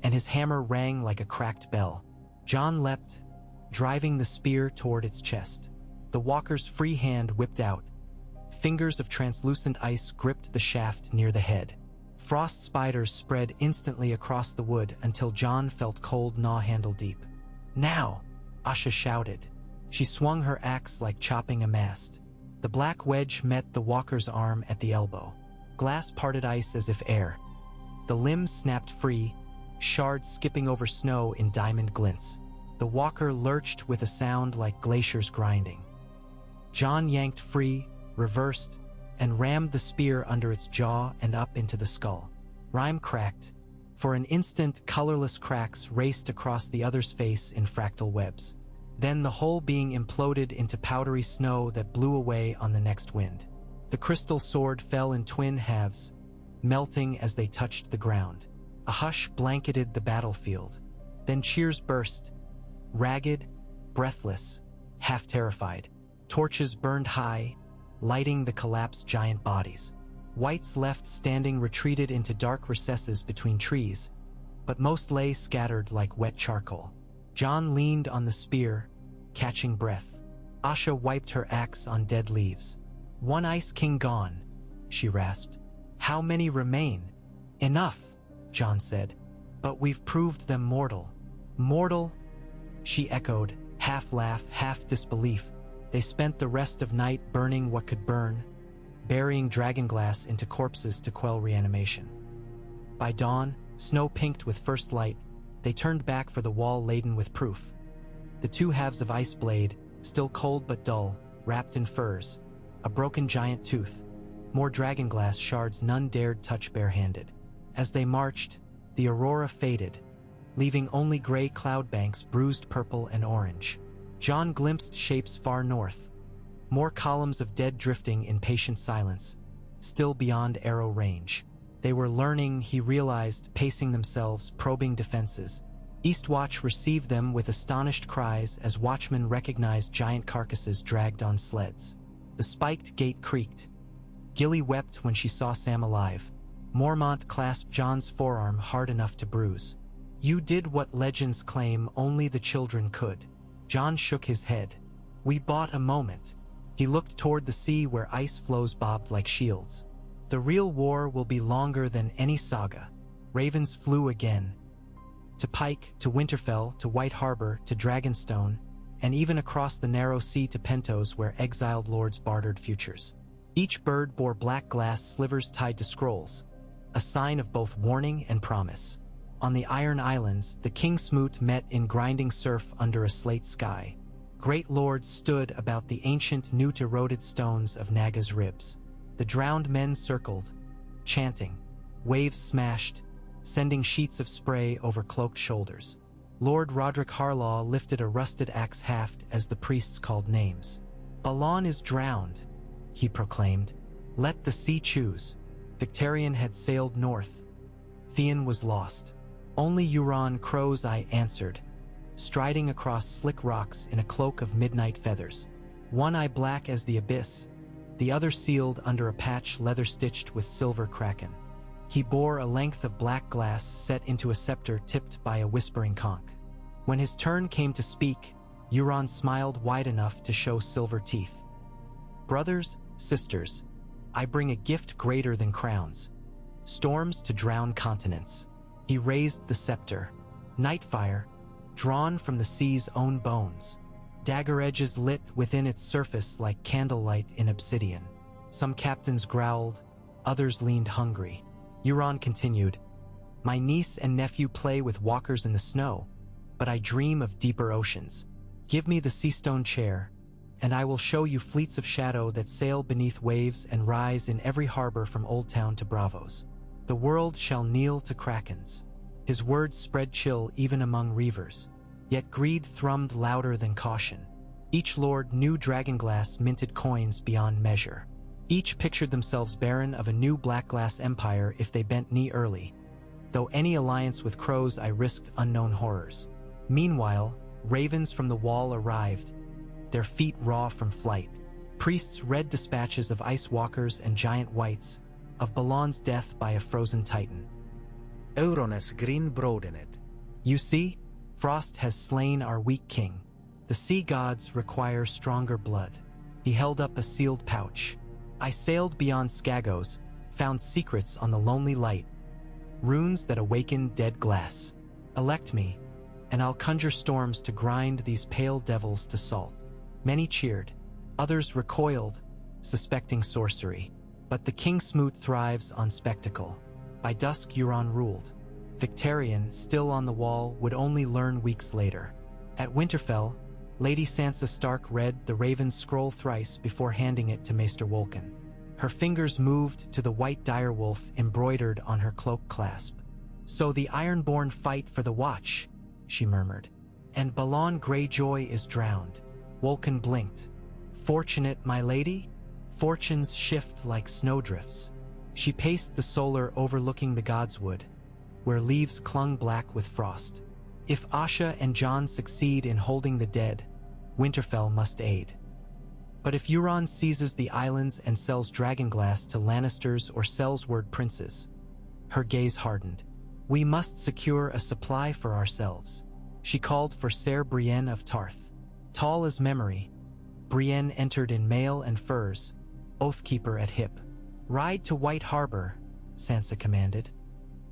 and his hammer rang like a cracked bell. John leapt, driving the spear toward its chest. The walker's free hand whipped out. Fingers of translucent ice gripped the shaft near the head. Frost spiders spread instantly across the wood until John felt cold gnaw handle deep. "Now!" Asha shouted. She swung her axe like chopping a mast. The black wedge met the walker's arm at the elbow. Glass parted ice as if air. The limbs snapped free, shards skipping over snow in diamond glints. The walker lurched with a sound like glaciers grinding. John yanked free, reversed, and rammed the spear under its jaw and up into the skull. Rime cracked. For an instant, colorless cracks raced across the other's face in fractal webs. Then the whole being imploded into powdery snow that blew away on the next wind. The crystal sword fell in twin halves, melting as they touched the ground. A hush blanketed the battlefield. Then cheers burst, ragged, breathless, half terrified. Torches burned high, lighting the collapsed giant bodies. Whites left standing retreated into dark recesses between trees, but most lay scattered like wet charcoal. John leaned on the spear, catching breath. Asha wiped her axe on dead leaves. "One Ice King gone," she rasped. "How many remain?" "Enough," John said. "But we've proved them mortal." "Mortal?" she echoed, half laugh, half disbelief. They spent the rest of night burning what could burn, burying Dragonglass into corpses to quell reanimation. By dawn, snow pinked with first light, they turned back for the wall laden with proof. The two halves of Ice Blade, still cold but dull, wrapped in furs, a broken giant tooth, more Dragonglass shards none dared touch barehanded. As they marched, the aurora faded, leaving only gray cloud banks bruised purple and orange. John glimpsed shapes far north, more columns of dead drifting in patient silence, still beyond arrow range. They were learning, he realized, pacing themselves, probing defenses. Eastwatch received them with astonished cries as watchmen recognized giant carcasses dragged on sleds. The spiked gate creaked. Gilly wept when she saw Sam alive. Mormont clasped John's forearm hard enough to bruise. "You did what legends claim only the children could." John shook his head. "We bought a moment." He looked toward the sea where ice floes bobbed like shields. "The real war will be longer than any saga." Ravens flew again. To Pike, to Winterfell, to White Harbor, to Dragonstone, and even across the narrow sea to Pentos where exiled lords bartered futures. Each bird bore black glass slivers tied to scrolls, a sign of both warning and promise. On the Iron Islands, the King Smoot met in grinding surf under a slate sky. Great lords stood about the ancient, newt-eroded stones of Naga's ribs. The drowned men circled, chanting. Waves smashed, sending sheets of spray over cloaked shoulders. Lord Roderick Harlaw lifted a rusted axe haft as the priests called names. "Balon is drowned," he proclaimed. "Let the sea choose." Victarion had sailed north. Theon was lost. Only Euron Crow's Eye answered, striding across slick rocks in a cloak of midnight feathers. One eye black as the abyss, the other sealed under a patch leather-stitched with silver kraken. He bore a length of black glass set into a scepter tipped by a whispering conch. When his turn came to speak, Euron smiled wide enough to show silver teeth. "Brothers, sisters," I bring a gift greater than crowns. Storms to drown continents. He raised the scepter. Nightfire, drawn from the sea's own bones. Dagger edges lit within its surface like candlelight in obsidian. Some captains growled, others leaned hungry. Euron continued, "My niece and nephew play with walkers in the snow, but I dream of deeper oceans. Give me the seastone chair, and I will show you fleets of shadow that sail beneath waves and rise in every harbor from Old Town to Bravos. The world shall kneel to krakens." His words spread chill even among reavers. Yet greed thrummed louder than caution. Each lord knew Dragonglass minted coins beyond measure. Each pictured themselves baron of a new Blackglass empire if they bent knee early. Though any alliance with crows I risked unknown horrors. Meanwhile, ravens from the wall arrived, their feet raw from flight. Priests read dispatches of ice walkers and giant wights, of Balan's death by a frozen titan. Euronus green brodenet. You see, Frost has slain our weak king. The sea gods require stronger blood. He held up a sealed pouch. I sailed beyond Skagos, found secrets on the lonely light, runes that awaken dead glass. Elect me, and I'll conjure storms to grind these pale devils to salt. Many cheered, others recoiled, suspecting sorcery. But the King Smoot thrives on spectacle. By dusk Euron ruled. Victarion, still on the wall, would only learn weeks later. At Winterfell, Lady Sansa Stark read the Raven's scroll thrice before handing it to Maester Wolkan. Her fingers moved to the white direwolf embroidered on her cloak clasp. "So the Ironborn fight for the Watch," she murmured. "And Balon Greyjoy is drowned." Wolkan blinked. "Fortunate, my lady? Fortunes shift like snowdrifts." She paced the solar overlooking the Godswood, where leaves clung black with frost. If Asha and Jon succeed in holding the dead, Winterfell must aid. But if Euron seizes the islands and sells Dragonglass to Lannisters or Sellsword princes, her gaze hardened. "We must secure a supply for ourselves." She called for Ser Brienne of Tarth. Tall as memory, Brienne entered in mail and furs, Oathkeeper at hip. "Ride to White Harbor," Sansa commanded.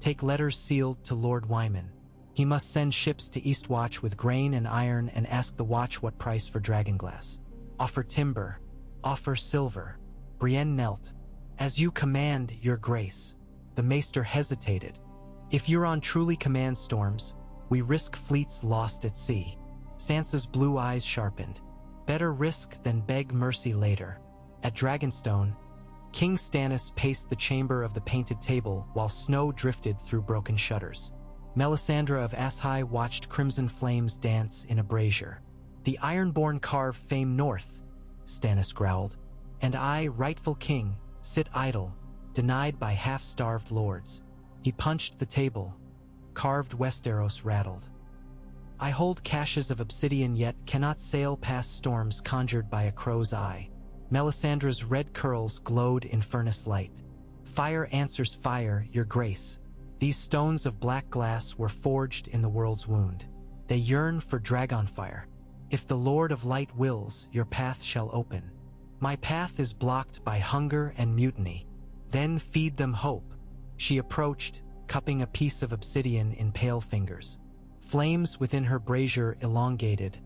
"Take letters sealed to Lord Wyman. He must send ships to Eastwatch with grain and iron and ask the Watch what price for Dragonglass. Offer timber, offer silver." Brienne knelt. "As you command, your grace." The maester hesitated. "If Euron truly commands storms, we risk fleets lost at sea." Sansa's blue eyes sharpened. "Better risk than beg mercy later." At Dragonstone, King Stannis paced the chamber of the painted table while snow drifted through broken shutters. Melisandre of Ashai watched crimson flames dance in a brazier. "The Ironborn carve fame north," Stannis growled. "And I, rightful king, sit idle, denied by half-starved lords." He punched the table. Carved Westeros rattled. "I hold caches of obsidian yet cannot sail past storms conjured by a crow's eye." Melisandre's red curls glowed in furnace light. "Fire answers fire, your grace. These stones of black glass were forged in the world's wound. They yearn for dragonfire. If the Lord of Light wills, your path shall open. My path is blocked by hunger and mutiny. Then feed them hope." She approached, cupping a piece of obsidian in pale fingers. Flames within her brazier elongated,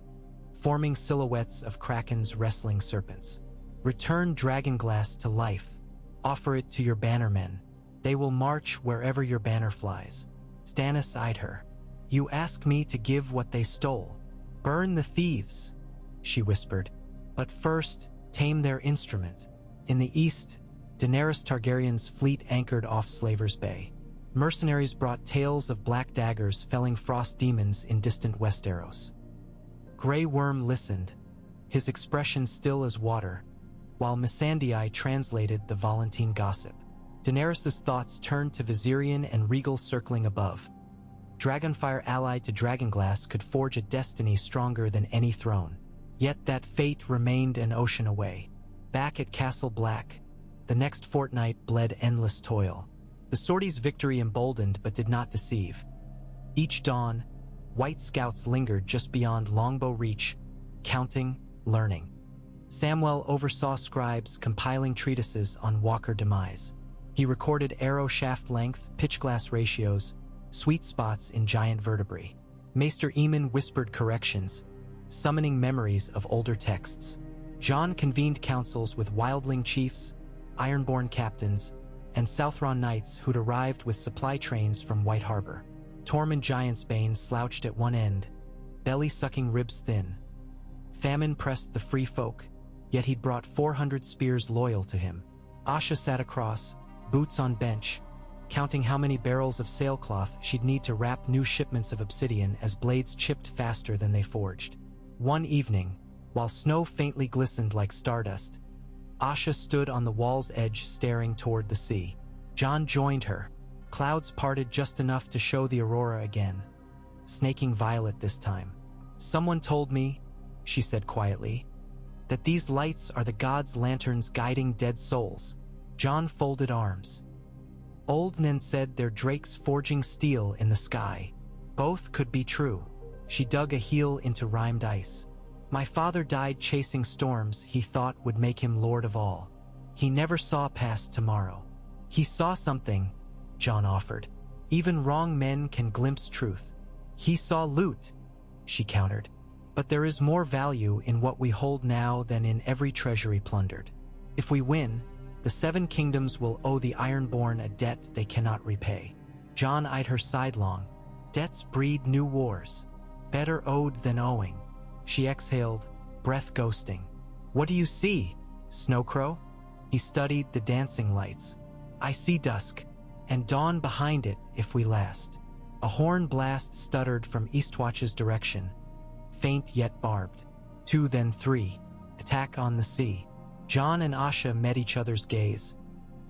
forming silhouettes of krakens wrestling serpents. "Return Dragonglass to life. Offer it to your bannermen. They will march wherever your banner flies." Stannis eyed her. "You ask me to give what they stole. Burn the thieves," she whispered. "But first, tame their instrument." In the east, Daenerys Targaryen's fleet anchored off Slaver's Bay. Mercenaries brought tales of black daggers felling frost demons in distant Westeros. Grey Worm listened, his expression still as water, while Missandei translated the Volantene gossip. Daenerys' thoughts turned to Viserion and Regal circling above. Dragonfire allied to Dragonglass could forge a destiny stronger than any throne. Yet that fate remained an ocean away. Back at Castle Black, the next fortnight bled endless toil. The sortie's victory emboldened but did not deceive. Each dawn, white scouts lingered just beyond Longbow Reach, counting, learning. Samuel oversaw scribes compiling treatises on walker demise. He recorded arrow shaft length, pitch glass ratios, sweet spots in giant vertebrae. Maester Eamon whispered corrections, summoning memories of older texts. John convened councils with wildling chiefs, ironborn captains, and Southron knights who'd arrived with supply trains from White Harbor. Tormund Giantsbane slouched at one end, belly-sucking ribs thin. Famine pressed the free folk, yet he'd brought 400 spears loyal to him. Asha sat across, boots on bench, counting how many barrels of sailcloth she'd need to wrap new shipments of obsidian as blades chipped faster than they forged. One evening, while snow faintly glistened like stardust, Asha stood on the wall's edge staring toward the sea. John joined her. Clouds parted just enough to show the aurora again, snaking violet this time. "Someone told me," she said quietly, "that these lights are the gods' lanterns guiding dead souls." John folded arms. "Old Nen said they're drakes forging steel in the sky. Both could be true." She dug a heel into rimed ice. "My father died chasing storms he thought would make him lord of all. He never saw past tomorrow." "He saw something," John offered. "Even wrong men can glimpse truth." "He saw loot," she countered. "But there is more value in what we hold now than in every treasury plundered. If we win, the 7 kingdoms will owe the Ironborn a debt they cannot repay." John eyed her sidelong. "Debts breed new wars. Better owed than owing." She exhaled, breath ghosting. "What do you see, Snowcrow?" He studied the dancing lights. "I see dusk, and dawn behind it if we last." A horn blast stuttered from Eastwatch's direction, faint yet barbed. 2, then 3. Attack on the sea. John and Asha met each other's gaze,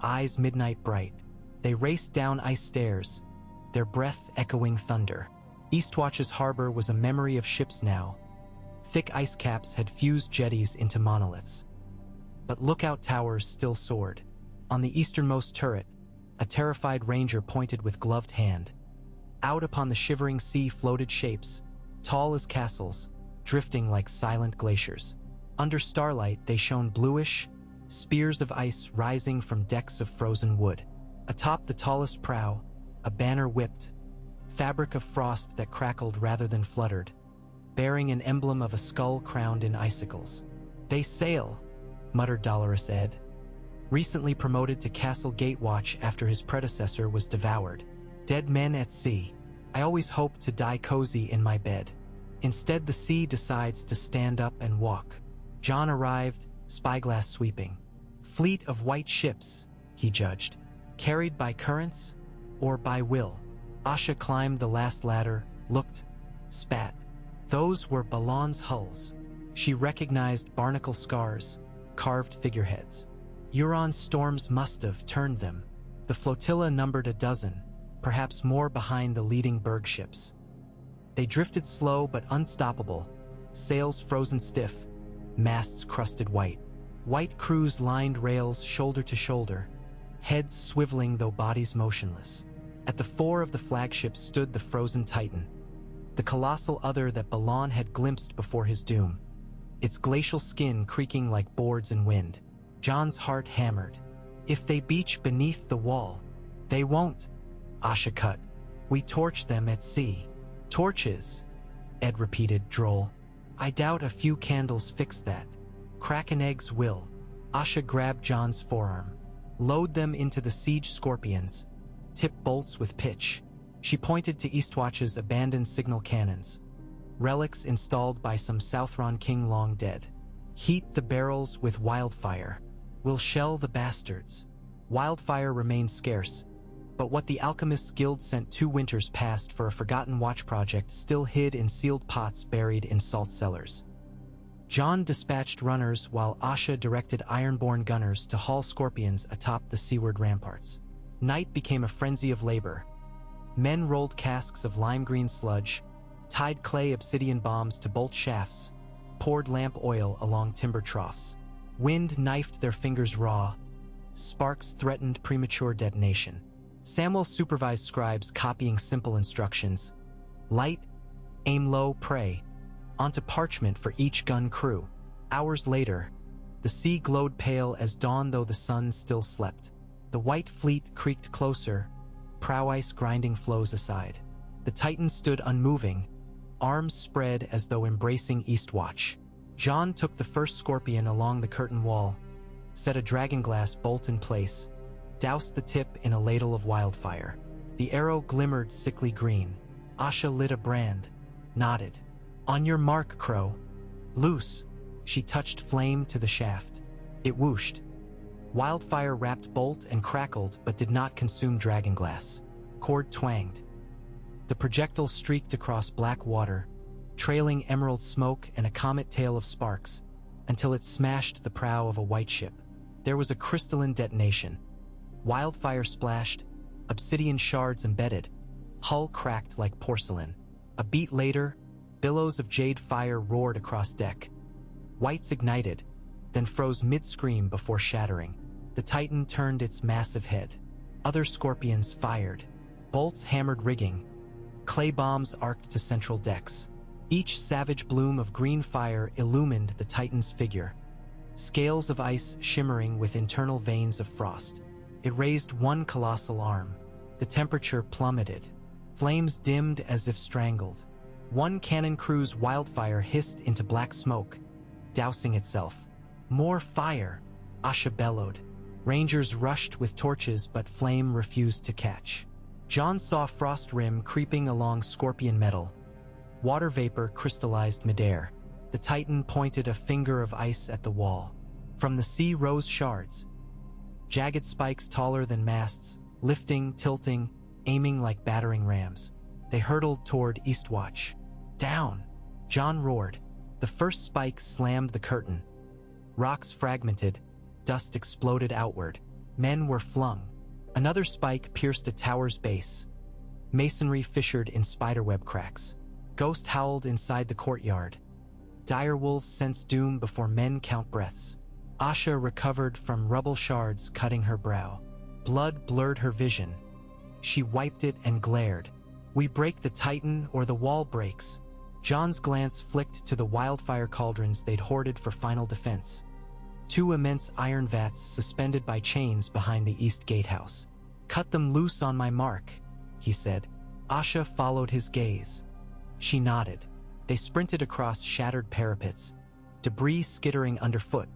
eyes midnight bright. They raced down ice stairs, their breath echoing thunder. Eastwatch's harbor was a memory of ships now. Thick ice caps had fused jetties into monoliths. But lookout towers still soared. On the easternmost turret, a terrified ranger pointed with gloved hand. Out upon the shivering sea floated shapes, tall as castles, drifting like silent glaciers. Under starlight, they shone bluish, spears of ice rising from decks of frozen wood. Atop the tallest prow, a banner whipped, fabric of frost that crackled rather than fluttered, bearing an emblem of a skull crowned in icicles. "They sail," muttered Dolorous Ed, recently promoted to Castle Gatewatch after his predecessor was devoured. "Dead men at sea. I always hoped to die cozy in my bed. Instead, the sea decides to stand up and walk." John arrived, spyglass sweeping. "Fleet of white ships," he judged. "Carried by currents or by will?" Asha climbed the last ladder, looked, spat. Those were Balan's hulls. She recognized barnacle scars, carved figureheads. Euron's storms must have turned them. The flotilla numbered a dozen, perhaps more behind the leading berg ships. They drifted slow but unstoppable, sails frozen stiff, masts crusted white. White crews lined rails shoulder to shoulder, heads swiveling though bodies motionless. At the fore of the flagship stood the frozen Titan, the colossal other that Balan had glimpsed before his doom, its glacial skin creaking like boards in wind. John's heart hammered. "If they beach beneath the wall." "They won't," Asha cut. "We torch them at sea." "Torches," Ed repeated, droll. "I doubt a few candles fix that. Kraken eggs will." Asha grabbed John's forearm. "Load them into the siege scorpions. Tip bolts with pitch." She pointed to Eastwatch's abandoned signal cannons, relics installed by some Southron king long dead. "Heat the barrels with wildfire. We'll shell the bastards." Wildfire remained scarce, but what the Alchemists Guild sent 2 winters past for a forgotten watch project still hid in sealed pots buried in salt cellars. John dispatched runners while Asha directed ironborn gunners to haul scorpions atop the seaward ramparts. Night became a frenzy of labor. Men rolled casks of lime-green sludge, tied clay obsidian bombs to bolt shafts, poured lamp oil along timber troughs. Wind knifed their fingers raw. Sparks threatened premature detonation. Samuel supervised scribes copying simple instructions. Light, aim low, pray, onto parchment for each gun crew. Hours later, The sea glowed pale as dawn though the sun still slept. The white fleet creaked closer, prow ice grinding floes aside. The Titan stood unmoving, arms spread as though embracing Eastwatch. John took the first scorpion along the curtain wall, set a Dragonglass bolt in place, doused the tip in a ladle of wildfire. The arrow glimmered sickly green. Asha lit a brand, nodded. "On your mark, Crow." "Loose." She touched flame to the shaft. It whooshed. Wildfire wrapped bolt and crackled but did not consume Dragonglass. Cord twanged. The projectile streaked across black water, trailing emerald smoke and a comet tail of sparks, until it smashed the prow of a white ship. There was a crystalline detonation. Wildfire splashed, obsidian shards embedded, hull cracked like porcelain. A beat later, billows of jade fire roared across deck. Whites ignited, then froze mid-scream before shattering. The Titan turned its massive head. Other scorpions fired. Bolts hammered rigging. Clay bombs arced to central decks. Each savage bloom of green fire illumined the Titan's figure, scales of ice shimmering with internal veins of frost. It raised one colossal arm. The temperature plummeted. Flames dimmed as if strangled. One cannon crew's wildfire hissed into black smoke, dousing itself. "More fire!" Asha bellowed. Rangers rushed with torches, but flame refused to catch. John saw frost rim creeping along scorpion metal. Water vapor crystallized midair. The Titan pointed a finger of ice at the wall. From the sea rose shards, jagged spikes taller than masts, lifting, tilting, aiming like battering rams. They hurtled toward Eastwatch. "Down!" John roared. The first spike slammed the curtain. Rocks fragmented, dust exploded outward. Men were flung. Another spike pierced a tower's base. Masonry fissured in spiderweb cracks. Ghost howled inside the courtyard. Direwolves sensed doom before men count breaths. Asha recovered from rubble shards cutting her brow. Blood blurred her vision. She wiped it and glared. "We break the Titan or the wall breaks." John's glance flicked to the wildfire cauldrons they'd hoarded for final defense. Two immense iron vats suspended by chains behind the east gatehouse. "Cut them loose on my mark," he said. Asha followed his gaze. She nodded. They sprinted across shattered parapets, debris skittering underfoot,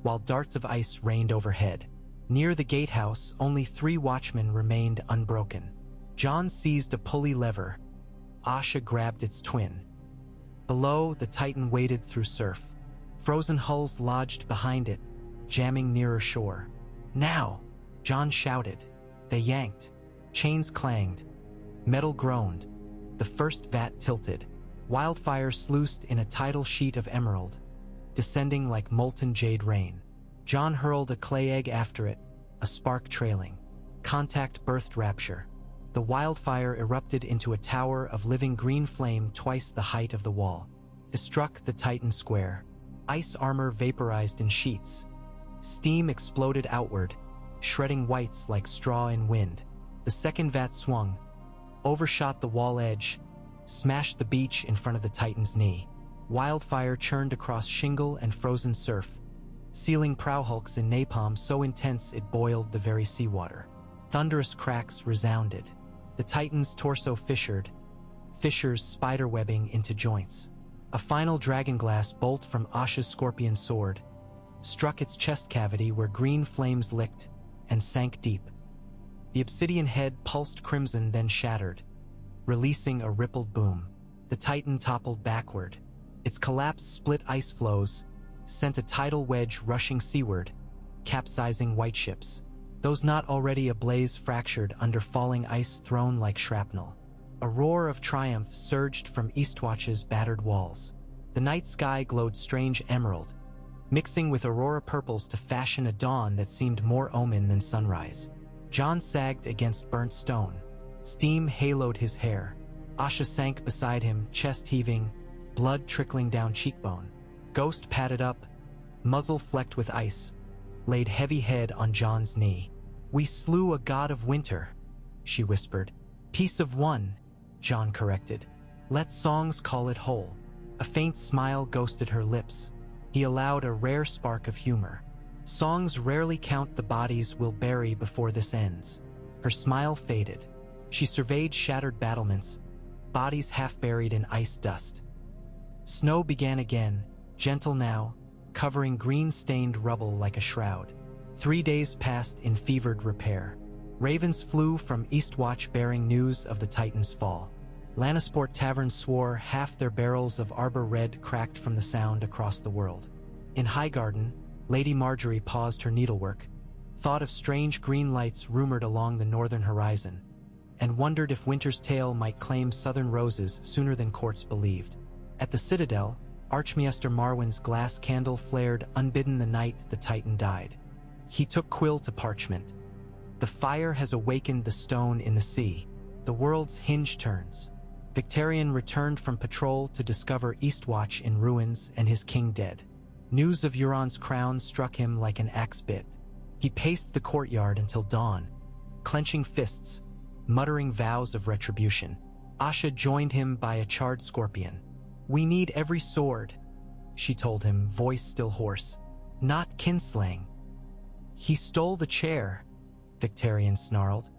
while darts of ice rained overhead. Near the gatehouse, only 3 watchmen remained unbroken. John seized a pulley lever. Asha grabbed its twin. Below, the Titan waded through surf. Frozen hulls lodged behind it, jamming nearer shore. "Now!" John shouted. They yanked. Chains clanged. Metal groaned. The first vat tilted. Wildfire sluiced in a tidal sheet of emerald, descending like molten jade rain. John hurled a clay egg after it, a spark trailing. Contact birthed rapture. The wildfire erupted into a tower of living green flame twice the height of the wall. It struck the Titan square. Ice armor vaporized in sheets. Steam exploded outward, shredding whites like straw in wind. The second vat swung, overshot the wall edge, smashed the beach in front of the Titan's knee. Wildfire churned across shingle and frozen surf, sealing prow hulks in napalm so intense it boiled the very seawater. Thunderous cracks resounded. The Titan's torso fissured, fissures spiderwebbing into joints. A final Dragonglass bolt from Asha's scorpion sword struck its chest cavity where green flames licked and sank deep. The obsidian head pulsed crimson, then shattered, releasing a rippled boom. The Titan toppled backward. Its collapse split ice floes, sent a tidal wedge rushing seaward, capsizing white ships. Those not already ablaze fractured under falling ice thrown like shrapnel. A roar of triumph surged from Eastwatch's battered walls. The night sky glowed strange emerald, mixing with aurora purples to fashion a dawn that seemed more omen than sunrise. John sagged against burnt stone. Steam haloed his hair. Asha sank beside him, chest heaving, blood trickling down cheekbone. Ghost padded up, muzzle flecked with ice, laid heavy head on John's knee. "We slew a god of winter," she whispered. "Piece of one," John corrected. "Let songs call it whole." A faint smile ghosted her lips. He allowed a rare spark of humor. Songs rarely count the bodies we'll bury before this ends. Her smile faded. She surveyed shattered battlements, bodies half buried in ice dust. Snow began again, gentle now, covering green-stained rubble like a shroud. 3 days passed in fevered repair. Ravens flew from Eastwatch bearing news of the Titan's fall. Lannisport taverns swore half their barrels of Arbor Red cracked from the sound across the world. In Highgarden, Lady Marjorie paused her needlework, thought of strange green lights rumored along the northern horizon, and wondered if Winter's Tale might claim southern roses sooner than courts believed. At the Citadel, Archmaester Marwyn's glass candle flared unbidden the night the Titan died. He took quill to parchment. The fire has awakened the stone in the sea. The world's hinge turns. Victarion returned from patrol to discover Eastwatch in ruins and his king dead. News of Euron's crown struck him like an axe bit. He paced the courtyard until dawn, clenching fists, muttering vows of retribution. Asha joined him by a charred scorpion. "We need every sword," she told him, voice still hoarse. "Not kinslaying." "He stole the chair," Victarion snarled.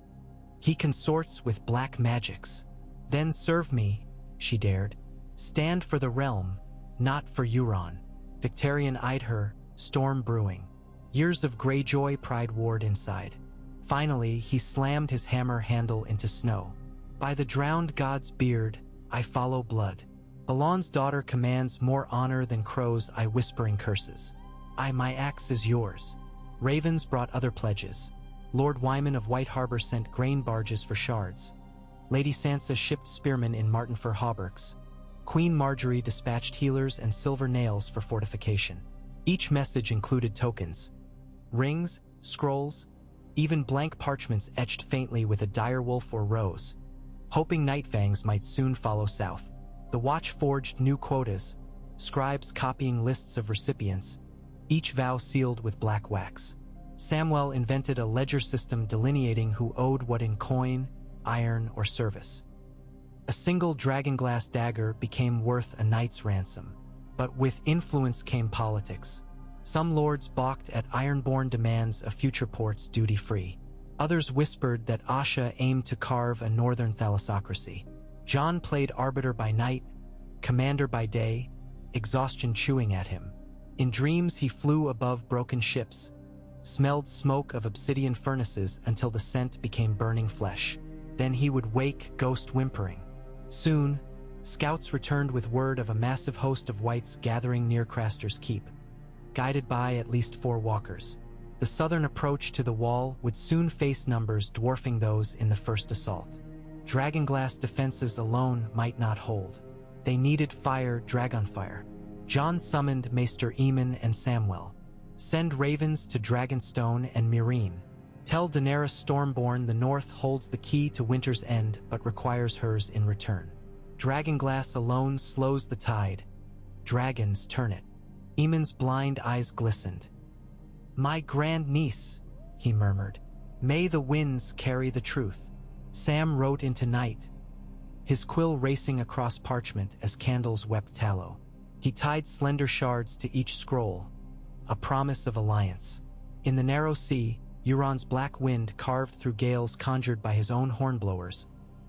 "He consorts with black magics." "Then serve me," she dared. "Stand for the realm, not for Euron." Victarion eyed her, storm brewing. Years of Greyjoy pride warred inside. Finally, he slammed his hammer handle into snow. "By the drowned god's beard, I follow blood. Balon's daughter commands more honor than crows I whispering curses. My axe is yours." Ravens brought other pledges. Lord Wyman of White Harbor sent grain barges for shards. Lady Sansa shipped spearmen in Martinford hauberks. Queen Marjorie dispatched healers and silver nails for fortification. Each message included tokens. Rings, scrolls, even blank parchments etched faintly with a direwolf or rose, hoping Nightfangs might soon follow south. The Watch forged new quotas, scribes copying lists of recipients, each vow sealed with black wax. Samwell invented a ledger system delineating who owed what in coin, iron, or service. A single Dragonglass dagger became worth a knight's ransom. But with influence came politics. Some lords balked at Ironborn demands of future ports duty-free. Others whispered that Asha aimed to carve a northern thalassocracy. Jon played arbiter by night, commander by day, exhaustion chewing at him. In dreams he flew above broken ships, smelled smoke of obsidian furnaces until the scent became burning flesh. Then he would wake ghost whimpering. Soon, scouts returned with word of a massive host of whites gathering near Craster's Keep, guided by at least 4 walkers. The southern approach to the wall would soon face numbers dwarfing those in the first assault. Dragonglass defenses alone might not hold. They needed fire, Dragonfire. Jon summoned Maester Aemon and Samwell. "Send ravens to Dragonstone and Meereen. Tell Daenerys Stormborn the North holds the key to Winter's End but requires hers in return. Dragonglass alone slows the tide. Dragons turn it." Aemon's blind eyes glistened. "My grand niece," he murmured. "May the winds carry the truth." Sam wrote into night, his quill racing across parchment as candles wept tallow. He tied slender shards to each scroll, a promise of alliance. In the narrow sea, Euron's black wind carved through gales conjured by his own hornblowers,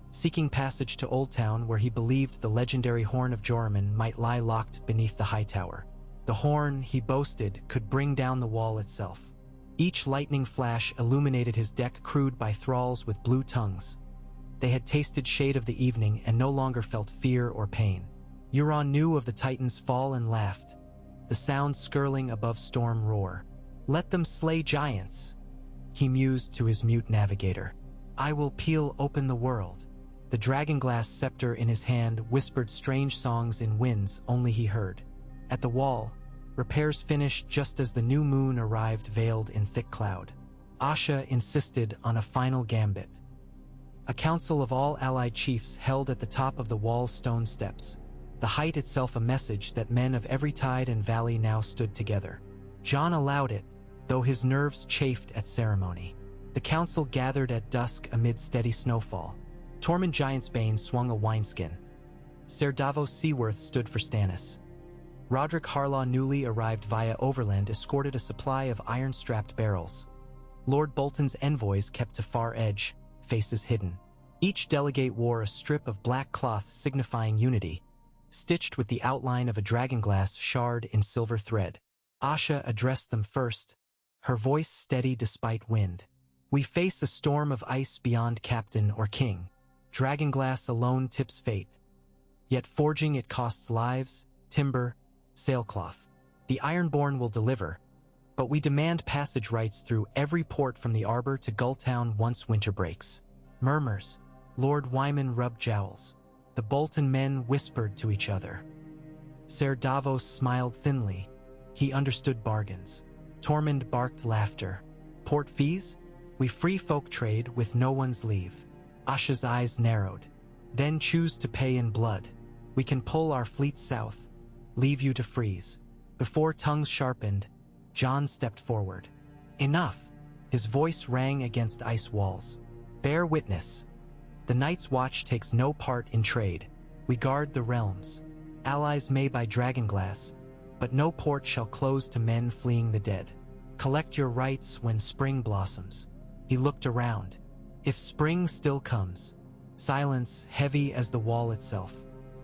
seeking passage to Old Town where he believed the legendary Horn of Joramun might lie locked beneath the high tower. The horn, he boasted, could bring down the wall itself. Each lightning flash illuminated his deck crewed by thralls with blue tongues. They had tasted shade of the evening and no longer felt fear or pain. Euron knew of the Titan's fall and laughed, the sound skirling above storm roar. "Let them slay giants," he mused to his mute navigator. "I will peel open the world." The Dragonglass scepter in his hand whispered strange songs in winds only he heard. At the wall, repairs finished just as the new moon arrived veiled in thick cloud. Asha insisted on a final gambit. A council of all allied chiefs held at the top of the wall's stone steps, the height itself a message that men of every tide and valley now stood together. Jon allowed it, though his nerves chafed at ceremony. The council gathered at dusk amid steady snowfall. Tormund Giantsbane swung a wineskin. Ser Davos Seaworth stood for Stannis. Roderick Harlaw, newly arrived via overland, escorted a supply of iron-strapped barrels. Lord Bolton's envoys kept to far edge, faces hidden. Each delegate wore a strip of black cloth signifying unity, stitched with the outline of a dragonglass shard in silver thread. Asha addressed them first, her voice steady despite wind. "We face a storm of ice beyond captain or king. Dragonglass alone tips fate. Yet forging it costs lives, timber, sailcloth. The Ironborn will deliver, but we demand passage rights through every port from the Arbor to Gulltown once winter breaks." Murmurs. Lord Wyman rubbed jowls. The Bolton men whispered to each other. Ser Davos smiled thinly. He understood bargains. Tormund barked laughter. "Port fees? We free folk trade with no one's leave." Asha's eyes narrowed. "Then choose to pay in blood. We can pull our fleet south, leave you to freeze." Before tongues sharpened, John stepped forward. "Enough!" His voice rang against ice walls. "Bear witness. The Night's Watch takes no part in trade. We guard the realms. Allies may buy dragonglass, but no port shall close to men fleeing the dead. Collect your rights when spring blossoms." He looked around. If spring still comes. Silence heavy as the wall itself.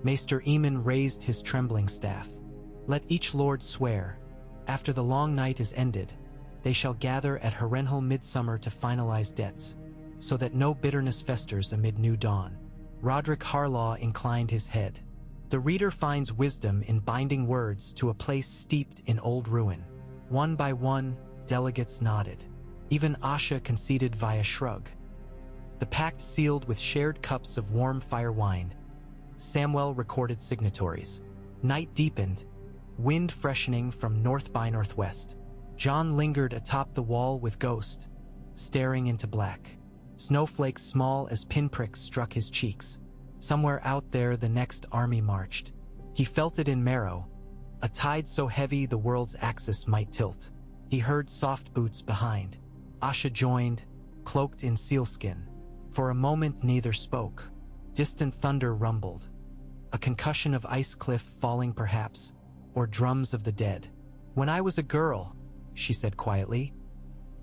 Maester Eamon raised his trembling staff. "Let each lord swear, after the long night is ended, they shall gather at Harrenhal midsummer to finalize debts, so that no bitterness festers amid new dawn." Roderick Harlaw inclined his head. The reader finds wisdom in binding words to a place steeped in old ruin. One by one, delegates nodded. Even Asha conceded via shrug. The pact sealed with shared cups of warm fire wine. Samwell recorded signatories. Night deepened, wind freshening from north by northwest. John lingered atop the wall with Ghost, staring into black. Snowflakes small as pinpricks struck his cheeks. Somewhere out there the next army marched. He felt it in marrow, a tide so heavy the world's axis might tilt. He heard soft boots behind. Asha joined, cloaked in sealskin. For a moment neither spoke. Distant thunder rumbled. A concussion of ice cliff falling perhaps, or drums of the dead. "When I was a girl," she said quietly,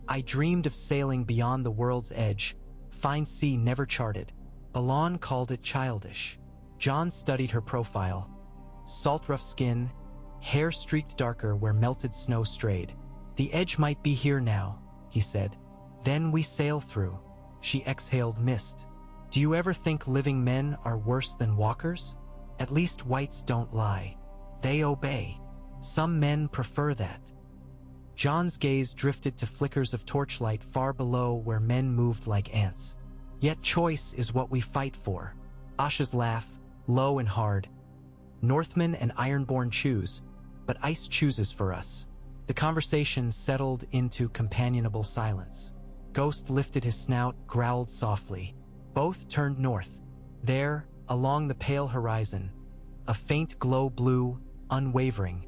"I dreamed of sailing beyond the world's edge, fine sea never charted. Balan called it childish." John studied her profile. Salt-rough skin, hair streaked darker where melted snow strayed. "The edge might be here now," he said. "Then we sail through." She exhaled mist. "Do you ever think living men are worse than walkers? At least whites don't lie. They obey. Some men prefer that." John's gaze drifted to flickers of torchlight far below where men moved like ants. "Yet choice is what we fight for." Asha's laugh, low and hard. "Northmen and Ironborn choose, but ice chooses for us." The conversation settled into companionable silence. Ghost lifted his snout, growled softly. Both turned north. There, along the pale horizon, a faint glow blue, unwavering,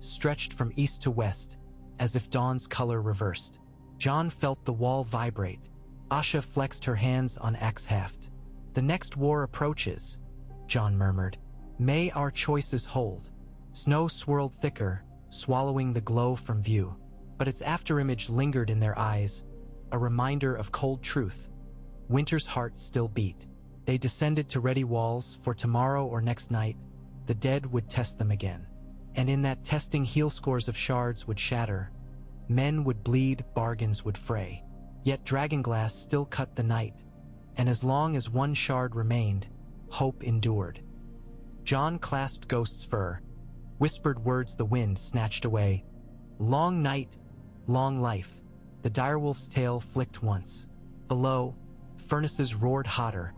stretched from east to west, as if dawn's color reversed. John felt the wall vibrate. Asha flexed her hands on axe haft. "The next war approaches," John murmured. "May our choices hold." Snow swirled thicker, swallowing the glow from view. But its afterimage lingered in their eyes, a reminder of cold truth. Winter's heart still beat. They descended to ready walls, for tomorrow or next night, the dead would test them again. And in that testing heel scores of shards would shatter. Men would bleed, bargains would fray. Yet Dragonglass still cut the night, and as long as one shard remained, hope endured. John clasped Ghost's fur, whispered words the wind snatched away. "Long night, long life." The direwolf's tail flicked once. Below, furnaces roared hotter,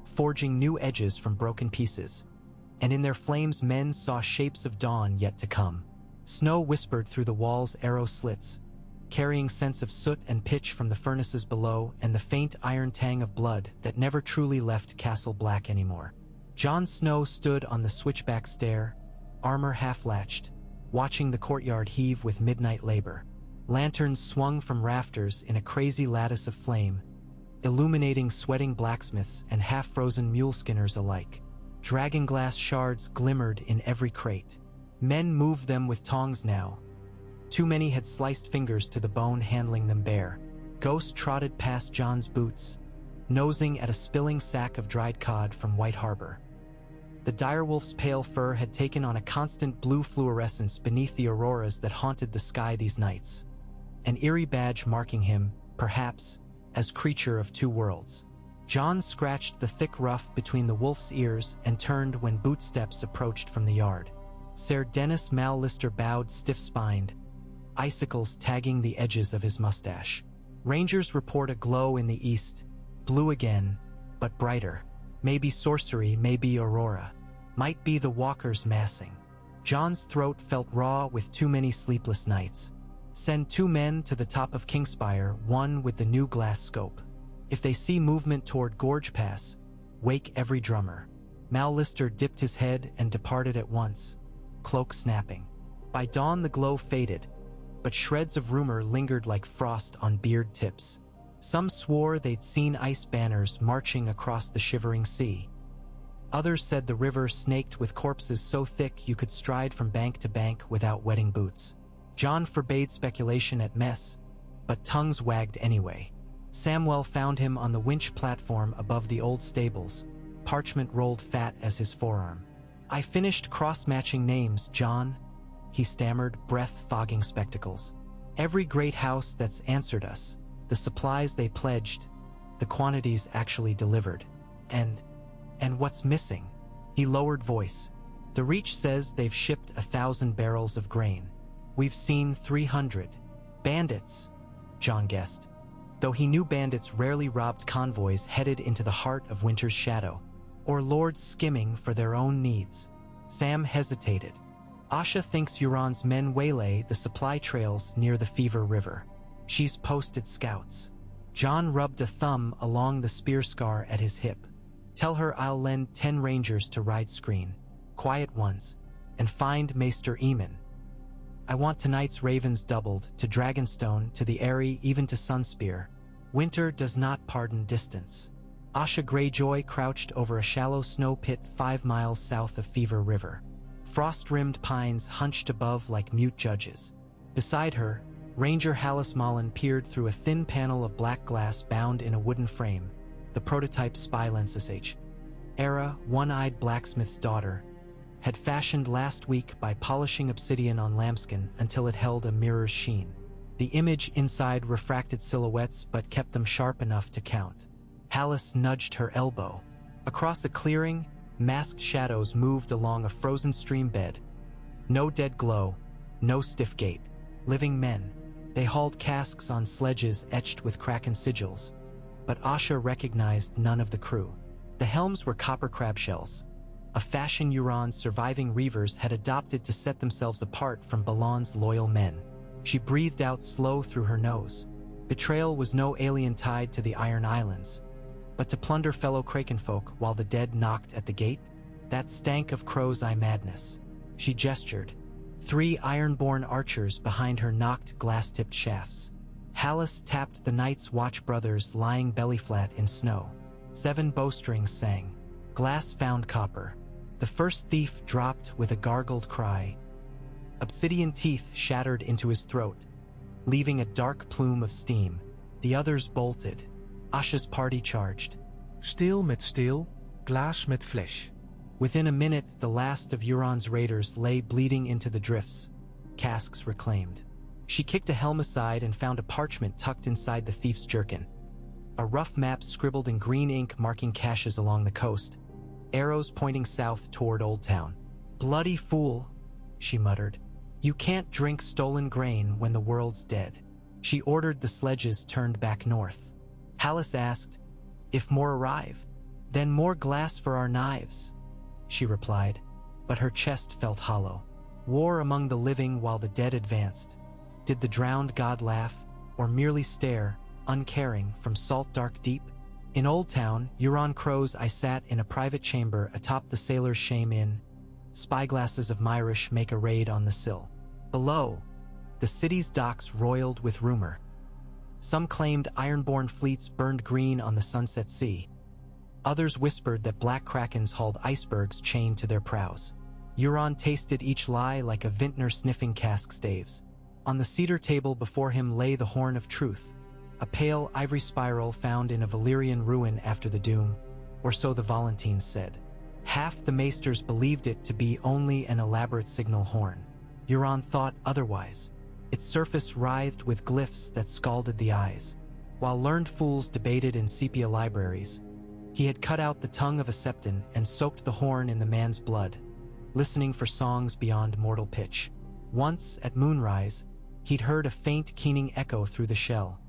forging new edges from broken pieces. And in their flames men saw shapes of dawn yet to come. Snow whispered through the wall's arrow slits, carrying scents of soot and pitch from the furnaces below and the faint iron tang of blood that never truly left Castle Black anymore. Jon Snow stood on the switchback stair, armor half-latched, watching the courtyard heave with midnight labor. Lanterns swung from rafters in a crazy lattice of flame, illuminating sweating blacksmiths and half-frozen mule skinners alike. Dragonglass shards glimmered in every crate. Men moved them with tongs now. Too many had sliced fingers to the bone handling them bare. Ghost trotted past John's boots, nosing at a spilling sack of dried cod from White Harbor. The direwolf's pale fur had taken on a constant blue fluorescence beneath the auroras that haunted the sky these nights, an eerie badge marking him, perhaps, as creature of two worlds. John scratched the thick ruff between the wolf's ears and turned when bootsteps approached from the yard. Sir Dennis Mallister bowed stiff-spined, icicles tagging the edges of his mustache. Rangers report a glow in the east, blue again, but brighter. Maybe sorcery, maybe aurora. Might be the walkers massing. John's throat felt raw with too many sleepless nights. Send 2 men to the top of Kingspire, one with the new glass scope. If they see movement toward Gorge Pass, wake every drummer. Mallister dipped his head and departed at once, cloak snapping. By dawn the glow faded, but shreds of rumor lingered like frost on beard tips. Some swore they'd seen ice banners marching across the shivering sea. Others said the river snaked with corpses so thick you could stride from bank to bank without wetting boots. John forbade speculation at mess, but tongues wagged anyway. Samwell found him on the winch platform above the old stables, parchment rolled fat as his forearm. "I finished cross-matching names, John," he stammered, breath-fogging spectacles. "Every great house that's answered us. The supplies they pledged, the quantities actually delivered. And what's missing?" He lowered voice. "The Reach says they've shipped 1,000 barrels of grain. We've seen 300. Bandits," John guessed, though he knew bandits rarely robbed convoys headed into the heart of winter's shadow, or lords skimming for their own needs. Sam hesitated. "Asha thinks Euron's men waylay the supply trails near the Fever River. She's posted scouts." John rubbed a thumb along the spear scar at his hip. "Tell her I'll lend 10 rangers to ride screen, quiet ones, and find Maester Eamon. I want tonight's ravens doubled, to Dragonstone, to the Eyrie, even to Sunspear. Winter does not pardon distance." Asha Greyjoy crouched over a shallow snow pit 5 miles south of Fever River. Frost-rimmed pines hunched above like mute judges. Beside her, Ranger Hallis Mullen peered through a thin panel of black glass bound in a wooden frame, the prototype spy lens SH. Era, one-eyed blacksmith's daughter, had fashioned last week by polishing obsidian on lambskin until it held a mirror's sheen. The image inside refracted silhouettes but kept them sharp enough to count. Hallis nudged her elbow. Across a clearing, masked shadows moved along a frozen stream bed. No dead glow, no stiff gait. Living men. They hauled casks on sledges etched with kraken sigils, but Asha recognized none of the crew. The helms were copper crab shells, a fashion Euron's surviving reavers had adopted to set themselves apart from Balon's loyal men. She breathed out slow through her nose. Betrayal was no alien tied to the Iron Islands, but to plunder fellow Krakenfolk while the dead knocked at the gate? That stank of crow's eye madness. She gestured. 3 ironborn archers behind her knocked glass-tipped shafts. Hallis tapped the Night's Watch brothers lying belly-flat in snow. 7 bowstrings sang. Glass found copper. The first thief dropped with a gargled cry. Obsidian teeth shattered into his throat, leaving a dark plume of steam. The others bolted. Asha's party charged. Steel met steel, glaas met flesh. Within a minute, the last of Euron's raiders lay bleeding into the drifts, casks reclaimed. She kicked a helm aside and found a parchment tucked inside the thief's jerkin. A rough map scribbled in green ink marking caches along the coast, arrows pointing south toward Old Town. "Bloody fool," she muttered. "You can't drink stolen grain when the world's dead." She ordered the sledges turned back north. Hallis asked, "If more arrive, then more glass for our knives," she replied, but her chest felt hollow. War among the living while the dead advanced. Did the drowned god laugh, or merely stare, uncaring, from salt dark deep? In Old Town, Euron crows I sat in a private chamber atop the Sailor's Shame Inn. Spyglasses of Myrish make a raid on the sill. Below, the city's docks roiled with rumor. Some claimed ironborn fleets burned green on the Sunset Sea. Others whispered that black krakens hauled icebergs chained to their prows. Euron tasted each lie like a vintner sniffing cask staves. On the cedar table before him lay the Horn of Truth, a pale ivory spiral found in a Valyrian ruin after the Doom, or so the Volantines said. Half the maesters believed it to be only an elaborate signal horn. Euron thought otherwise. Its surface writhed with glyphs that scalded the eyes. While learned fools debated in sepia libraries, he had cut out the tongue of a septon and soaked the horn in the man's blood, listening for songs beyond mortal pitch. Once, at moonrise, he'd heard a faint keening echo through the shell,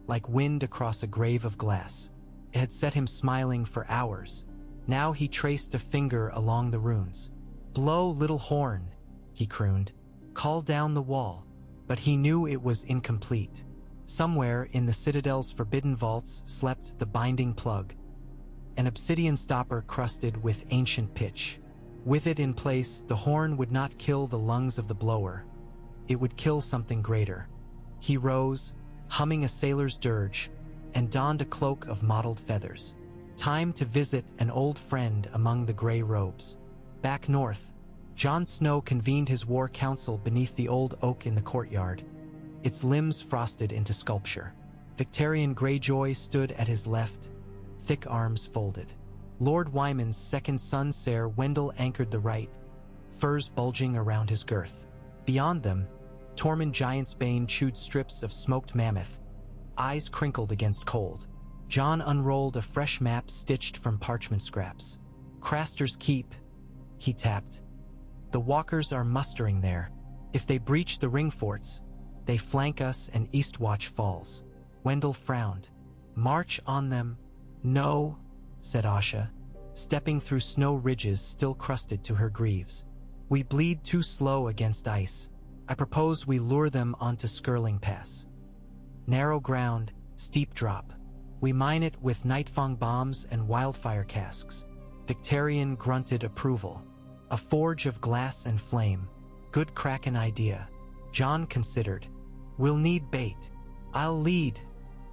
like wind across a grave of glass. It had set him smiling for hours. Now he traced a finger along the runes. "Blow, little horn," he crooned. "Call down the wall." But he knew it was incomplete. Somewhere in the citadel's forbidden vaults slept the binding plug, an obsidian stopper crusted with ancient pitch. With it in place, the horn would not kill the lungs of the blower. It would kill something greater. He rose, humming a sailor's dirge, and donned a cloak of mottled feathers. Time to visit an old friend among the gray robes. Back north, Jon Snow convened his war council beneath the old oak in the courtyard, its limbs frosted into sculpture. Victarion Greyjoy stood at his left, thick arms folded. Lord Wyman's second son Ser Wendell anchored the right, furs bulging around his girth. Beyond them, Tormund Giantsbane chewed strips of smoked mammoth, eyes crinkled against cold. Jon unrolled a fresh map stitched from parchment scraps. "Craster's Keep," he tapped. "The walkers are mustering there. If they breach the ring forts, they flank us and Eastwatch falls." Wendell frowned. "March on them?" "No," said Asha, stepping through snow ridges still crusted to her greaves. "We bleed too slow against ice. I propose we lure them onto Skirling Pass. Narrow ground, steep drop. We mine it with Nightfang bombs and wildfire casks." Victarion grunted approval. "A forge of glass and flame. Good Kraken idea." Jon considered. "We'll need bait." "I'll lead,"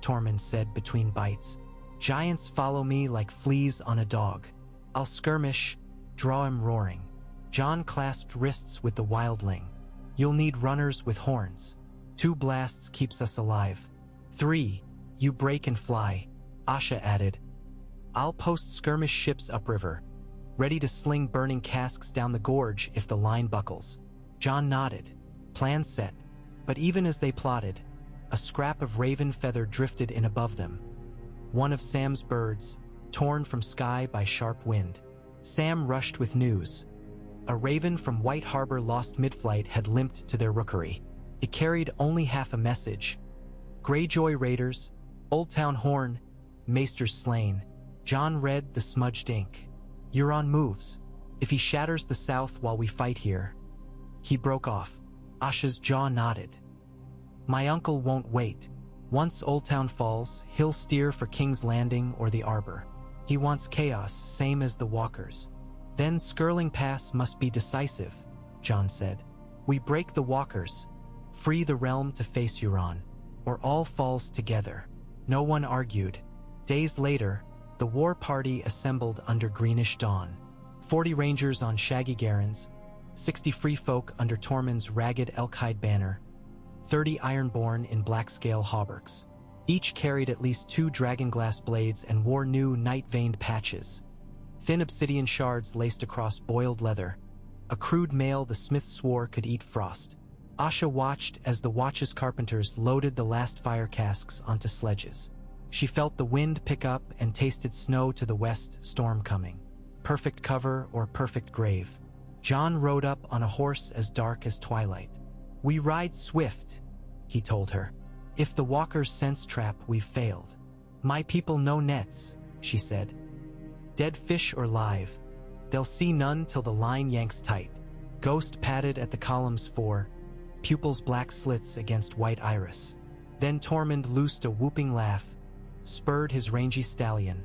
Tormund said between bites. "Giants follow me like fleas on a dog. I'll skirmish, draw him roaring." Jon clasped wrists with the wildling. "You'll need runners with horns. 2 blasts keeps us alive. 3, you break and fly," Asha added. "I'll post skirmish ships upriver, ready to sling burning casks down the gorge if the line buckles." Jon nodded. Plan set. But even as they plotted, a scrap of raven feather drifted in above them. One of Sam's birds, torn from sky by sharp wind. Sam rushed with news. A raven from White Harbor lost mid-flight had limped to their rookery. It carried only half a message. "Greyjoy raiders, Old Town Horn, Maesters slain." Jon read the smudged ink. "Euron moves. If he shatters the south while we fight here." He broke off. Asha's jaw nodded. "My uncle won't wait. Once Old Town falls, he'll steer for King's Landing or the Arbor. He wants chaos, same as the Walkers." "Then Skirling Pass must be decisive," Jon said. "We break the Walkers, free the realm to face Euron, or all falls together." No one argued. Days later, the war party assembled under greenish dawn. 40 rangers on shaggy garrons, 60 free folk under Tormund's ragged elk-hide banner, 30 ironborn in black-scale hauberks. Each carried at least 2 dragonglass blades and wore new night-veined patches. Thin obsidian shards laced across boiled leather, a crude mail the smith swore could eat frost. Asha watched as the watch's carpenters loaded the last fire casks onto sledges. She felt the wind pick up and tasted snow to the west, storm coming. Perfect cover or perfect grave. Jon rode up on a horse as dark as twilight. "We ride swift," he told her. "If the walkers sense trap, we've failed." "My people know nets," she said. "Dead fish or live. They'll see none till the line yanks tight." Ghost padded at the column's fore, pupils black slits against white iris. Then Tormund loosed a whooping laugh, spurred his rangy stallion,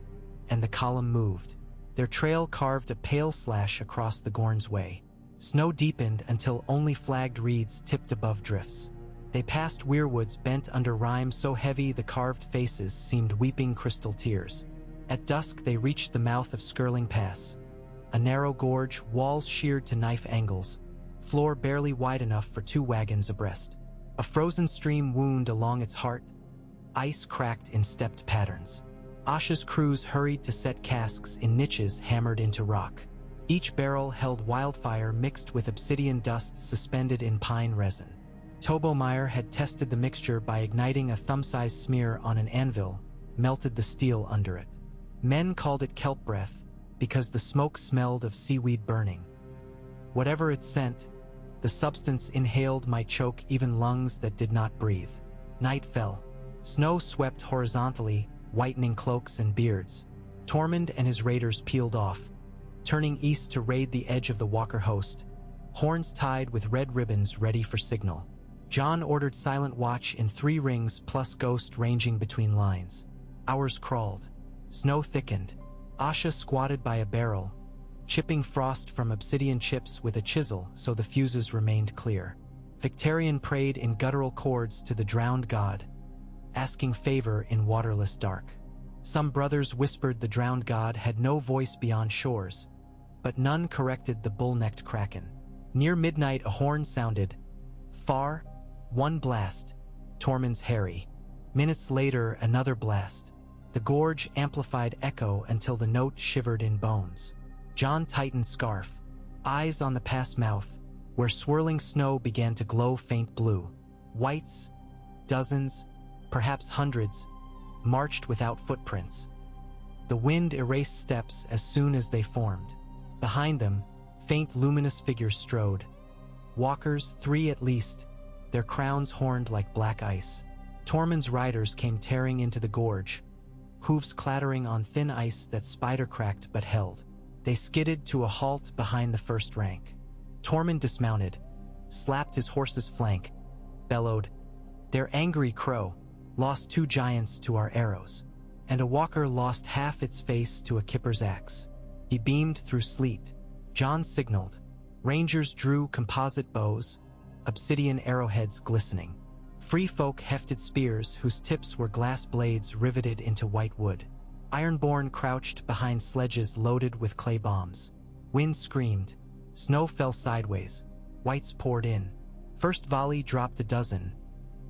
and the column moved. Their trail carved a pale slash across the Gorn's way. Snow deepened until only flagged reeds tipped above drifts. They passed weirwoods bent under rime so heavy the carved faces seemed weeping crystal tears. At dusk they reached the mouth of Skirling Pass, A narrow gorge, walls sheared to knife angles, floor barely wide enough for 2 wagons abreast. A frozen stream wound along its heart, ice cracked in stepped patterns. Asha's crews hurried to set casks in niches hammered into rock. Each barrel held wildfire mixed with obsidian dust suspended in pine resin. Tobomeyer had tested the mixture by igniting a thumb-sized smear on an anvil, melted the steel under it. Men called it kelp breath because the smoke smelled of seaweed burning. Whatever its scent, the substance inhaled might choke even lungs that did not breathe. Night fell. Snow swept horizontally, whitening cloaks and beards. Tormund and his raiders peeled off, turning east to raid the edge of the Walker host, horns tied with red ribbons ready for signal. Jon ordered silent watch in 3 rings plus Ghost ranging between lines. Hours crawled. Snow thickened. Asha squatted by a barrel, chipping frost from obsidian chips with a chisel so the fuses remained clear. Victarion prayed in guttural chords to the drowned god, asking favor in waterless dark. Some brothers whispered the drowned god had no voice beyond shores, but none corrected the bull-necked kraken. Near midnight a horn sounded. Far, one blast, Tormund's Harry. Minutes later, another blast. The gorge amplified echo until the note shivered in bones. Jon tightened scarf, eyes on the pass mouth, where swirling snow began to glow faint blue. Whites, dozens, perhaps hundreds, marched without footprints. The wind erased steps as soon as they formed. Behind them, faint luminous figures strode. Walkers, 3 at least, their crowns horned like black ice. Tormund's riders came tearing into the gorge, hooves clattering on thin ice that spider-cracked but held. They skidded to a halt behind the first rank. Tormund dismounted, slapped his horse's flank, bellowed, "Their angry crow lost 2 giants to our arrows." And a walker lost half its face to a kipper's axe. He beamed through sleet. Jon signaled. Rangers drew composite bows, obsidian arrowheads glistening. Free folk hefted spears whose tips were glass blades riveted into white wood. Ironborn crouched behind sledges loaded with clay bombs. Wind screamed. Snow fell sideways. Whites poured in. First volley dropped a dozen,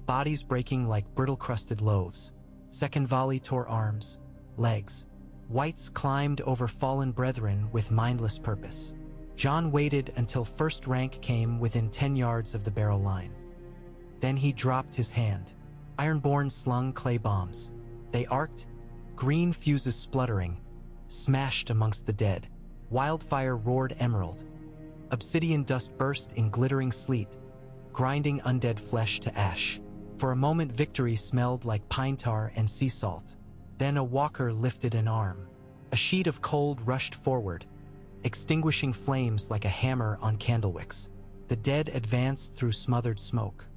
bodies breaking like brittle-crusted loaves. Second volley tore arms, legs. Whites climbed over fallen brethren with mindless purpose. Jon waited until first rank came within 10 yards of the barrel line. Then he dropped his hand. Ironborn slung clay bombs. They arced, green fuses spluttering, smashed amongst the dead. Wildfire roared emerald. Obsidian dust burst in glittering sleet, grinding undead flesh to ash. For a moment victory smelled like pine tar and sea salt. Then a walker lifted an arm. A sheet of cold rushed forward, extinguishing flames like a hammer on candlewicks. The dead advanced through smothered smoke.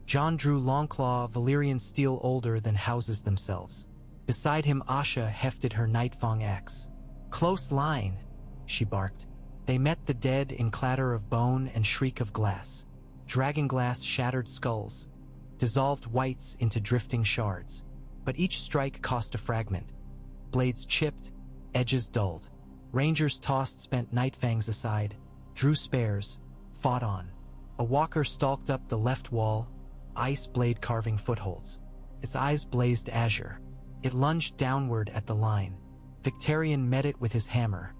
Jon drew Longclaw, Valyrian steel older than houses themselves. Beside him Asha hefted her Nightfang axe. "Close line," she barked. They met the dead in clatter of bone and shriek of glass. Dragonglass shattered skulls, dissolved whites into drifting shards. But each strike cost a fragment. Blades chipped, edges dulled. Rangers tossed spent Nightfangs aside, drew spares, fought on. A walker stalked up the left wall, ice blade carving footholds. Its eyes blazed azure. It lunged downward at the line. Victarion met it with his hammer.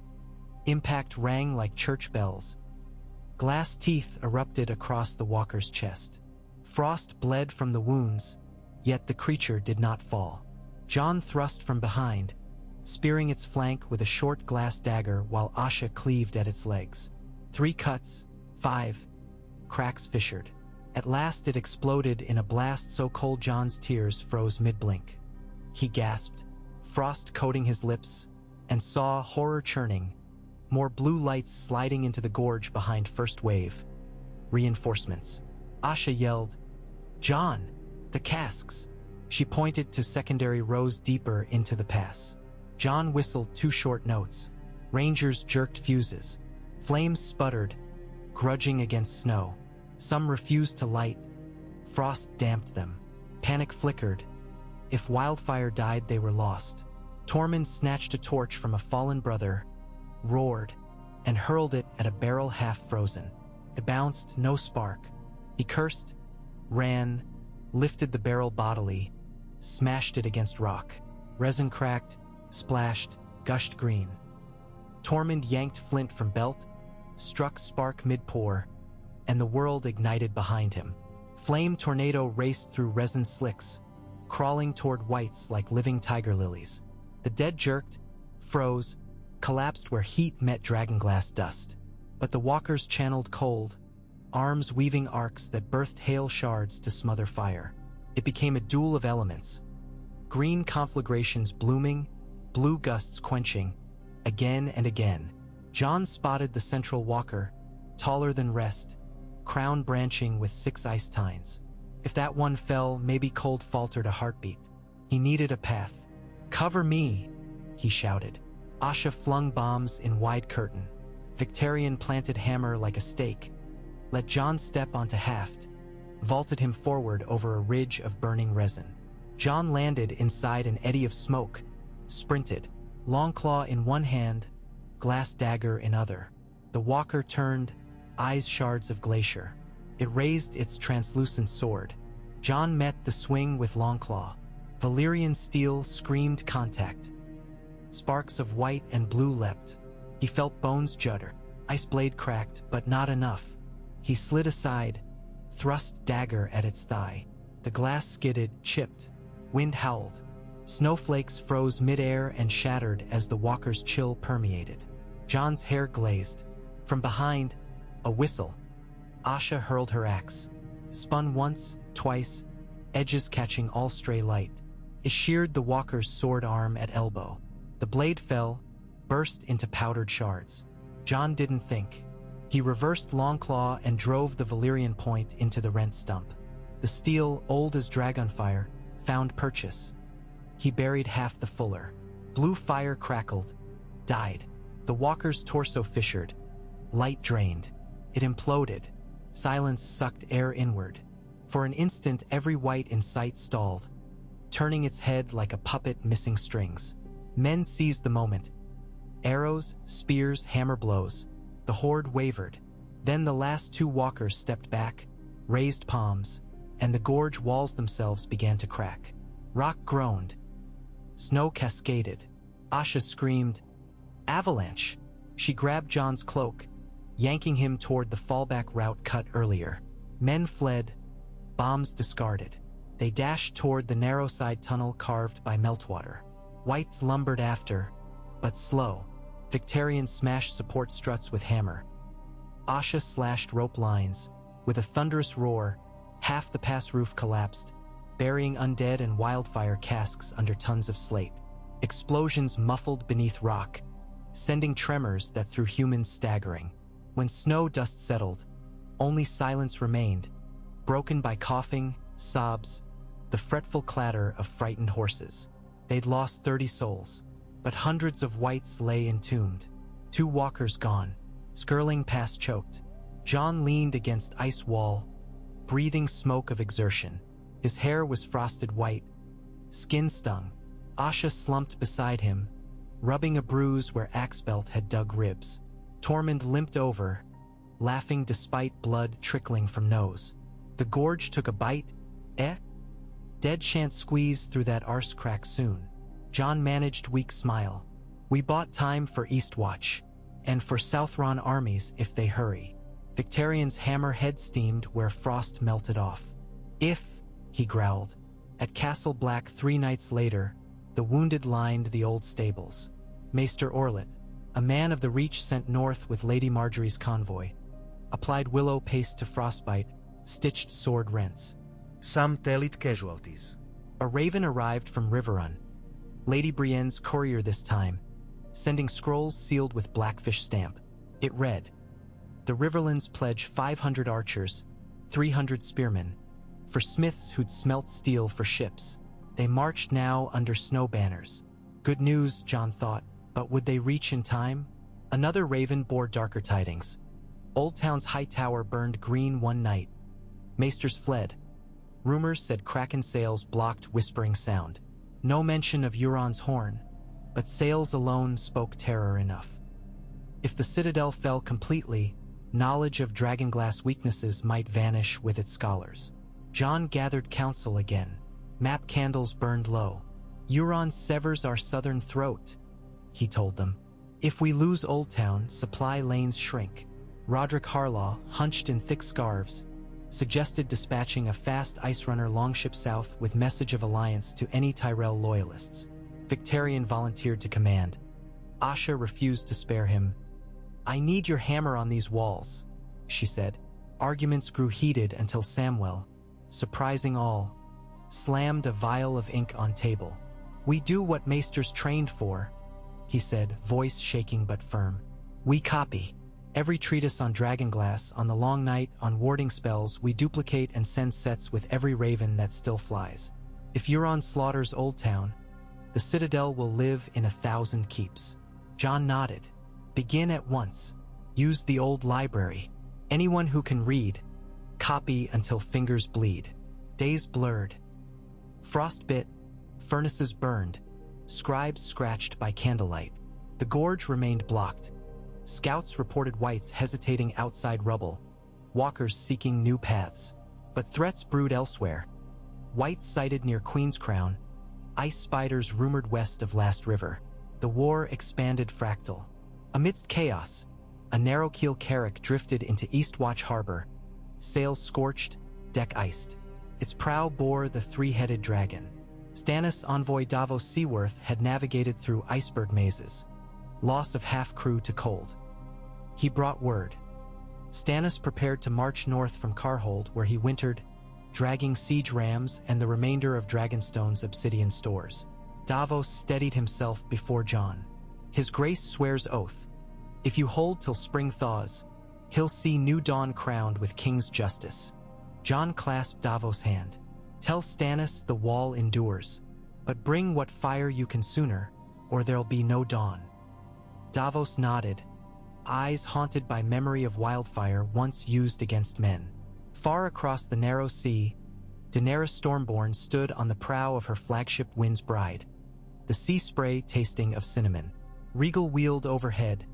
Impact rang like church bells. Glass teeth erupted across the walker's chest. Frost bled from the wounds, yet the creature did not fall. Jon thrust from behind, spearing its flank with a short glass dagger while Asha cleaved at its legs. 3 cuts, 5. Cracks fissured. At last it exploded in a blast so cold Jon's tears froze mid-blink. He gasped, frost coating his lips, and saw horror churning, more blue lights sliding into the gorge behind first wave. Reinforcements. Asha yelled, "Jon, the casks!" She pointed to secondary rows deeper into the pass. Jon whistled 2 short notes. Rangers jerked fuses. Flames sputtered, grudging against snow. Some refused to light. Frost damped them. Panic flickered. If wildfire died, they were lost. Tormund snatched a torch from a fallen brother, roared, and hurled it at a barrel half frozen. It bounced, no spark. He cursed, ran, lifted the barrel bodily, smashed it against rock. Resin cracked, splashed, gushed green. Tormund yanked flint from belt, struck spark mid-pour, and the world ignited behind him. Flame tornado raced through resin slicks, crawling toward whites like living tiger lilies. The dead jerked, froze, collapsed where heat met dragonglass dust. But the walkers channeled cold, arms weaving arcs that birthed hail shards to smother fire. It became a duel of elements. Green conflagrations blooming, blue gusts quenching, again and again. Jon spotted the central walker, taller than rest, crown branching with 6 ice tines. If that one fell, maybe cold faltered a heartbeat. He needed a path. "Cover me," he shouted. Asha flung bombs in wide curtain. Victarion planted hammer like a stake, let Jon step onto haft, vaulted him forward over a ridge of burning resin. Jon landed inside an eddy of smoke, sprinted, Longclaw in one hand, glass dagger in other. The walker turned, eyes shards of glacier. It raised its translucent sword. Jon met the swing with Longclaw. Valyrian steel screamed contact. Sparks of white and blue leapt. He felt bones judder. Ice blade cracked, but not enough. He slid aside, thrust dagger at its thigh. The glass skidded, chipped. Wind howled. Snowflakes froze midair and shattered as the walker's chill permeated. Jon's hair glazed. From behind, a whistle. Asha hurled her axe. Spun once, twice, edges catching all stray light. It sheared the walker's sword arm at elbow. The blade fell, burst into powdered shards. Jon didn't think. He reversed Longclaw and drove the Valyrian point into the rent stump. The steel, old as dragonfire, found purchase. He buried half the fuller. Blue fire crackled, died. The walker's torso fissured, light drained. It imploded. Silence sucked air inward. For an instant, every white in sight stalled, turning its head like a puppet missing strings. Men seized the moment. Arrows, spears, hammer blows. The horde wavered. Then the last 2 walkers stepped back, raised palms, and the gorge walls themselves began to crack. Rock groaned. Snow cascaded. Asha screamed, "Avalanche!" She grabbed Jon's cloak, yanking him toward the fallback route cut earlier. Men fled, bombs discarded. They dashed toward the narrow side tunnel carved by meltwater. Whites lumbered after, but slow. Victarion smashed support struts with hammer. Asha slashed rope lines. With a thunderous roar, half the pass roof collapsed, burying undead and wildfire casks under tons of slate. Explosions muffled beneath rock, sending tremors that threw humans staggering. When snow dust settled, only silence remained, broken by coughing, sobs, the fretful clatter of frightened horses. They'd lost 30 souls, but hundreds of whites lay entombed. 2 walkers gone, skirling past choked. Jon leaned against ice wall, breathing smoke of exertion. His hair was frosted white, skin stung. Asha slumped beside him, rubbing a bruise where Axebelt had dug ribs. Tormund limped over, laughing despite blood trickling from nose. The gorge took a bite. Dead shan't squeeze through that arse crack soon. Jon managed weak smile. We bought time for Eastwatch, and for Southron armies if they hurry. Victarion's hammer head steamed where frost melted off. If, he growled. At Castle Black 3 nights later, the wounded lined the old stables. Maester Orlet, a man of the Reach sent north with Lady Marjorie's convoy, applied willow paste to frostbite, stitched sword rents. Some tell it casualties. A raven arrived from Riverrun, Lady Brienne's courier this time, sending scrolls sealed with Blackfish stamp. It read, "The Riverlands pledge 500 archers, 300 spearmen, for smiths who'd smelt steel for ships. They marched now under snow banners." Good news, Jon thought, but would they reach in time? Another raven bore darker tidings. Old Town's high tower burned green one night. Maesters fled. Rumors said kraken sails blocked whispering sound. No mention of Euron's horn, but sails alone spoke terror enough. If the citadel fell completely, knowledge of Dragonglass weaknesses might vanish with its scholars. John gathered counsel again. Map candles burned low. "Euron severs our southern throat," he told them. "If we lose Old Town, supply lanes shrink." Roderick Harlaw, hunched in thick scarves, suggested dispatching a fast ice runner longship south with message of alliance to any Tyrell loyalists. Victarion volunteered to command. Asha refused to spare him. "I need your hammer on these walls," she said. Arguments grew heated until Samwell, surprising all, slammed a vial of ink on table. "We do what maesters trained for," he said, voice shaking but firm. "We copy. Every treatise on Dragonglass, on the Long Night, on warding spells, we duplicate and send sets with every raven that still flies. If Euron slaughters Old Town, the Citadel will live in 1,000 keeps." John nodded. "Begin at once. Use the old library. Anyone who can read, copy until fingers bleed." Days blurred. Frost bit, furnaces burned, scribes scratched by candlelight. The gorge remained blocked. Scouts reported whites hesitating outside rubble, walkers seeking new paths. But threats brewed elsewhere. Whites sighted near Queen's Crown, ice spiders rumored west of Last River. The war expanded fractal. Amidst chaos, a narrow-keel carrack drifted into Eastwatch Harbor, sails scorched, deck iced. Its prow bore the three-headed dragon. Stannis' envoy Davos Seaworth had navigated through iceberg mazes. Loss of half crew to cold. He brought word. Stannis prepared to march north from Carhold, where he wintered, dragging siege rams and the remainder of Dragonstone's obsidian stores. Davos steadied himself before Jon. "His Grace swears oath. If you hold till spring thaws, he'll see new dawn crowned with king's justice." Jon clasped Davos' hand. "Tell Stannis the wall endures, but bring what fire you can sooner, or there'll be no dawn." Davos nodded, eyes haunted by memory of wildfire once used against men. Far across the narrow sea, Daenerys Stormborn stood on the prow of her flagship Wind's Bride, the sea spray tasting of cinnamon. Regal wheeled overhead.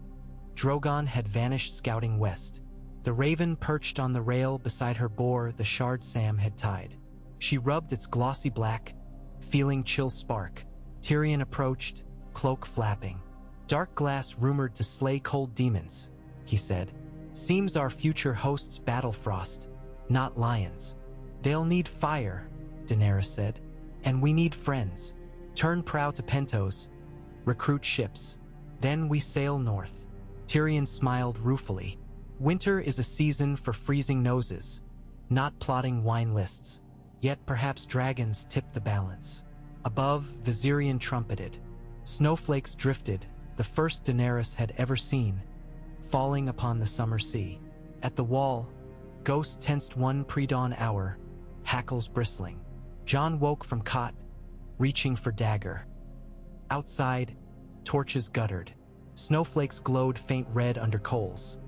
Drogon had vanished scouting west. The raven perched on the rail beside her bore the shard Sam had tied. She rubbed its glossy black, feeling chill spark. Tyrion approached, cloak flapping. "Dark glass rumored to slay cold demons," he said. "Seems our future hosts battle frost, not lions." "They'll need fire," Daenerys said. "And we need friends. Turn prow to Pentos, recruit ships. Then we sail north." Tyrion smiled ruefully. "Winter is a season for freezing noses, not plotting wine lists. Yet perhaps dragons tip the balance." Above, Viserion trumpeted. Snowflakes drifted, the first Daenerys had ever seen, falling upon the summer sea. At the wall, Ghost tensed one pre-dawn hour, hackles bristling. Jon woke from cot, reaching for dagger. Outside, torches guttered. Snowflakes glowed faint red under coals.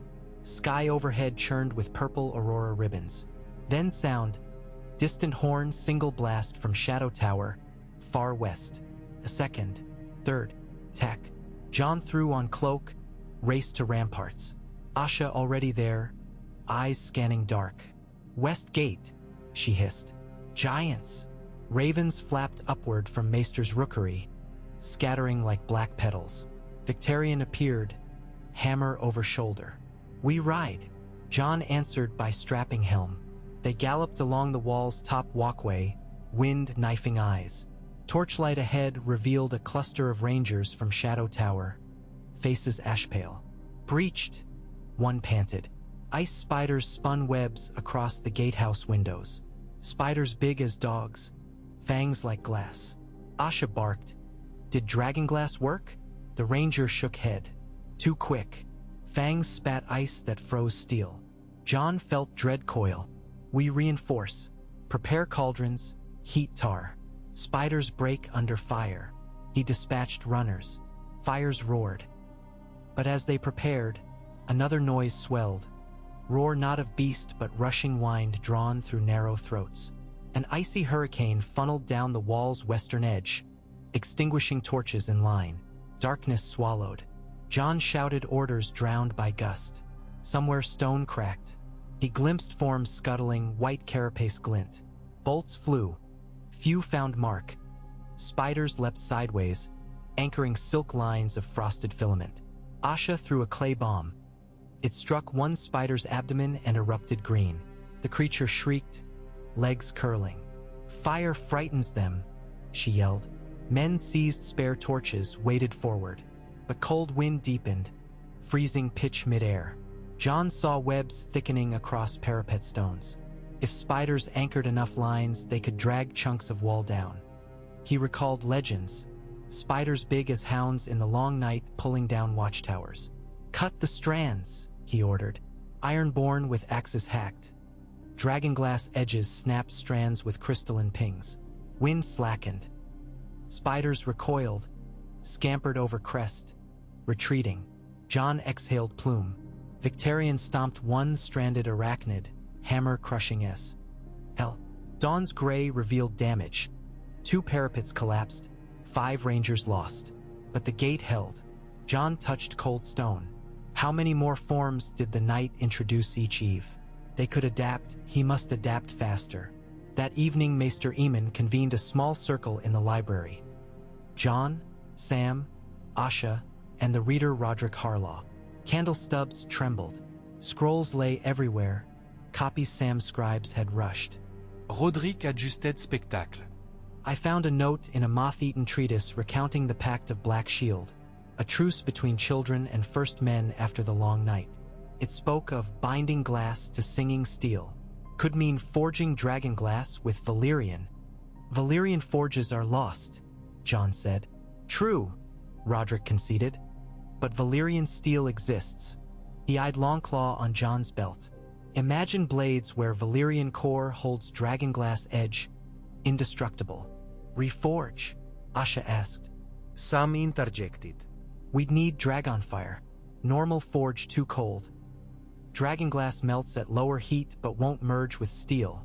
Sky overhead churned with purple aurora ribbons. Then sound, distant horn single blast from Shadow Tower, far west. A second, third, tack. Jon threw on cloak, raced to ramparts. Asha already there, eyes scanning dark. "West Gate," she hissed. "Giants." Ravens flapped upward from Maester's rookery, scattering like black petals. Victarion appeared, hammer over shoulder. "We ride," Jon answered by strapping helm. They galloped along the wall's top walkway, wind knifing eyes. Torchlight ahead revealed a cluster of rangers from Shadow Tower, faces ashpale. "Breached," one panted. Ice spiders spun webs across the gatehouse windows. Spiders big as dogs, fangs like glass. Asha barked. "Did Dragonglass work?" The ranger shook head. "Too quick." Fangs spat ice that froze steel. Jon felt dread coil. "We reinforce. Prepare cauldrons, heat tar. Spiders break under fire." He dispatched runners. Fires roared. But as they prepared, another noise swelled. Roar not of beast but rushing wind drawn through narrow throats. An icy hurricane funneled down the wall's western edge, extinguishing torches in line. Darkness swallowed. John shouted orders drowned by gust. Somewhere stone cracked. He glimpsed forms scuttling, white carapace glint. Bolts flew. Few found mark. Spiders leapt sideways, anchoring silk lines of frosted filament. Asha threw a clay bomb. It struck one spider's abdomen and erupted green. The creature shrieked, legs curling. "Fire frightens them," she yelled. Men seized spare torches, waded forward. But cold wind deepened, freezing pitch midair. John saw webs thickening across parapet stones. If spiders anchored enough lines, they could drag chunks of wall down. He recalled legends, spiders big as hounds in the long night pulling down watchtowers. "Cut the strands," he ordered. Ironborn with axes hacked. Dragonglass edges snapped strands with crystalline pings. Wind slackened. Spiders recoiled, scampered over crest, retreating. John exhaled plume. Victorian stomped one stranded arachnid, hammer crushing S.L. Dawn's gray revealed damage. 2 parapets collapsed, 5 rangers lost. But the gate held. John touched cold stone. How many more forms did the night introduce each eve? They could adapt, he must adapt faster. That evening Maester Eamon convened a small circle in the library. John, Sam, Asha, and the reader Roderick Harlaw. Candle stubs trembled. Scrolls lay everywhere. Copies Sam's scribes had rushed. Roderick ajustait spectacle. I found a note in a moth-eaten treatise recounting the Pact of Black Shield, a truce between children and first men after the long night. It spoke of binding glass to singing steel. Could mean forging dragonglass with Valyrian. Valyrian forges are lost, John said. True, Roderick conceded. But Valyrian steel exists. He eyed Longclaw on John's belt. Imagine blades where Valyrian core holds dragonglass edge. Indestructible. Reforge? Asha asked. Sam interjected. We'd need dragonfire. Normal forge too cold. Dragonglass melts at lower heat but won't merge with steel.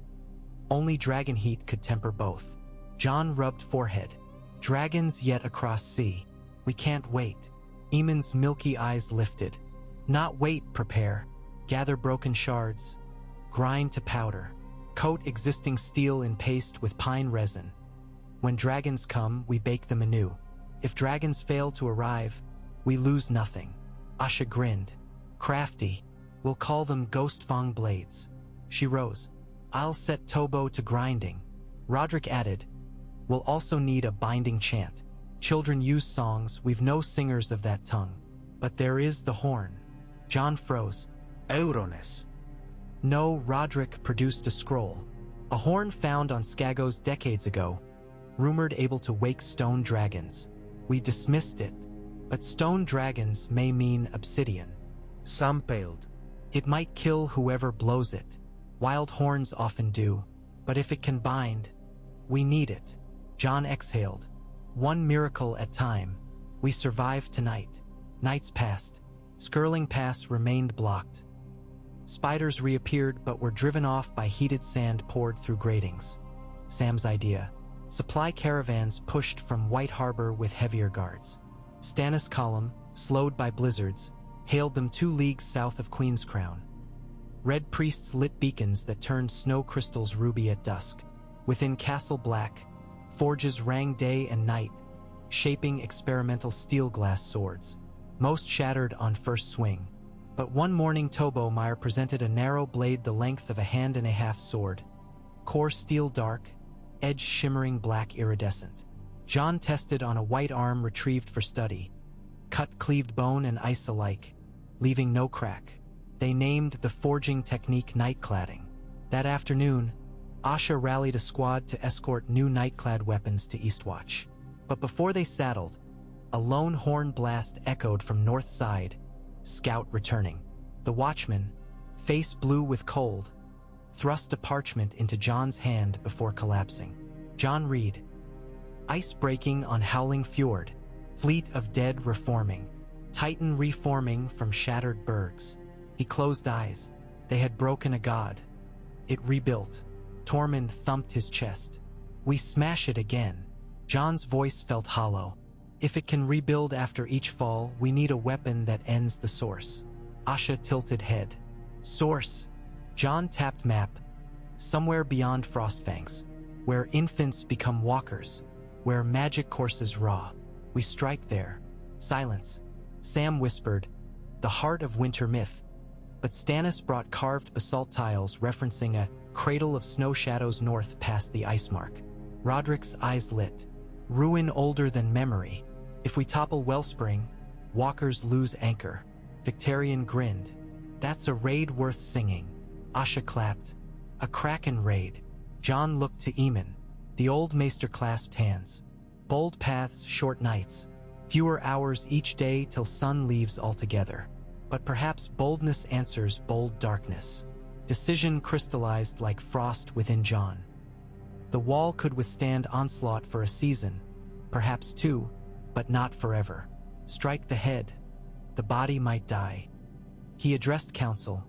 Only dragon heat could temper both. John rubbed forehead. Dragons yet across sea. We can't wait. Eamon's milky eyes lifted. Not wait, prepare. Gather broken shards. Grind to powder. Coat existing steel in paste with pine resin. When dragons come, we bake them anew. If dragons fail to arrive, we lose nothing. Asha grinned. Crafty. We'll call them Ghostfang blades. She rose. I'll set Tobo to grinding. Roderick added. We'll also need a binding chant. Children use songs, we've no singers of that tongue. But there is the horn. John froze. Eurones. No, Roderick produced a scroll. A horn found on Skagos decades ago, rumored able to wake stone dragons. We dismissed it, but stone dragons may mean obsidian. Sam paled. It might kill whoever blows it. Wild horns often do, but if it can bind, we need it. John exhaled. One miracle at time. We survived tonight. Nights passed. Skirling Pass remained blocked. Spiders reappeared but were driven off by heated sand poured through gratings. Sam's idea. Supply caravans pushed from White Harbor with heavier guards. Stannis Column, slowed by blizzards, hailed them 2 leagues south of Queen's Crown. Red priests lit beacons that turned snow crystals ruby at dusk. Within Castle Black, forges rang day and night, shaping experimental steel glass swords. Most shattered on first swing. But one morning Tobo presented a narrow blade the length of a hand and a half sword. Core steel dark, edge shimmering black iridescent. John tested on a white arm retrieved for study. Cut cleaved bone and ice alike, leaving no crack. They named the forging technique nightcladding. That afternoon, Asha rallied a squad to escort new nightclad weapons to Eastwatch. But before they saddled, a lone horn blast echoed from north side, scout returning. The watchman, face blue with cold, thrust a parchment into John's hand before collapsing. John read, Ice breaking on Howling Fjord, fleet of dead reforming, Titan reforming from shattered bergs. He closed eyes. They had broken a god. It rebuilt. Tormund thumped his chest. We smash it again. John's voice felt hollow. If it can rebuild after each fall, we need a weapon that ends the source. Asha tilted head. Source. John tapped map. Somewhere beyond Frostfangs. Where infants become walkers. Where magic courses raw. We strike there. Silence. Sam whispered. The heart of winter myth. But Stannis brought carved basalt tiles referencing a cradle of snow shadows north past the ice mark. Roderick's eyes lit. Ruin older than memory. If we topple Wellspring, walkers lose anchor. Victarion grinned. That's a raid worth singing. Asha clapped. A Kraken raid. John looked to Eamon. The old maester clasped hands. Bold paths, short nights. Fewer hours each day till sun leaves altogether. But perhaps boldness answers bold darkness. Decision crystallized like frost within John. The wall could withstand onslaught for a season, perhaps two, but not forever. Strike the head. The body might die. He addressed council.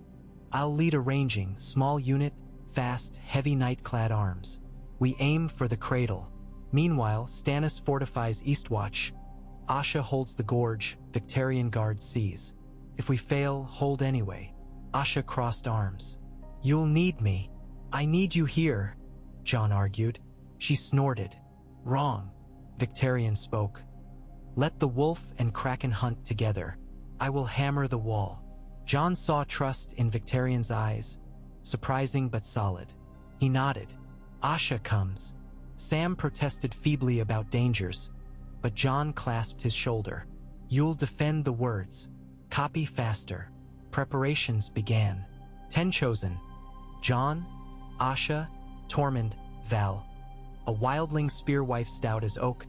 I'll lead a ranging, small unit, fast, heavy night-clad arms. We aim for the cradle. Meanwhile, Stannis fortifies Eastwatch. Asha holds the gorge, Victarion guards seize. If we fail, hold anyway. Asha crossed arms. You'll need me. I need you here, John argued. She snorted. Wrong. Victarion spoke. Let the wolf and Kraken hunt together. I will hammer the wall. John saw trust in Victarion's eyes, surprising but solid. He nodded. Asha comes. Sam protested feebly about dangers, but John clasped his shoulder. You'll defend the words. Copy faster. Preparations began. 10 chosen. John, Asha, Tormund, Val. A wildling spearwife stout as oak.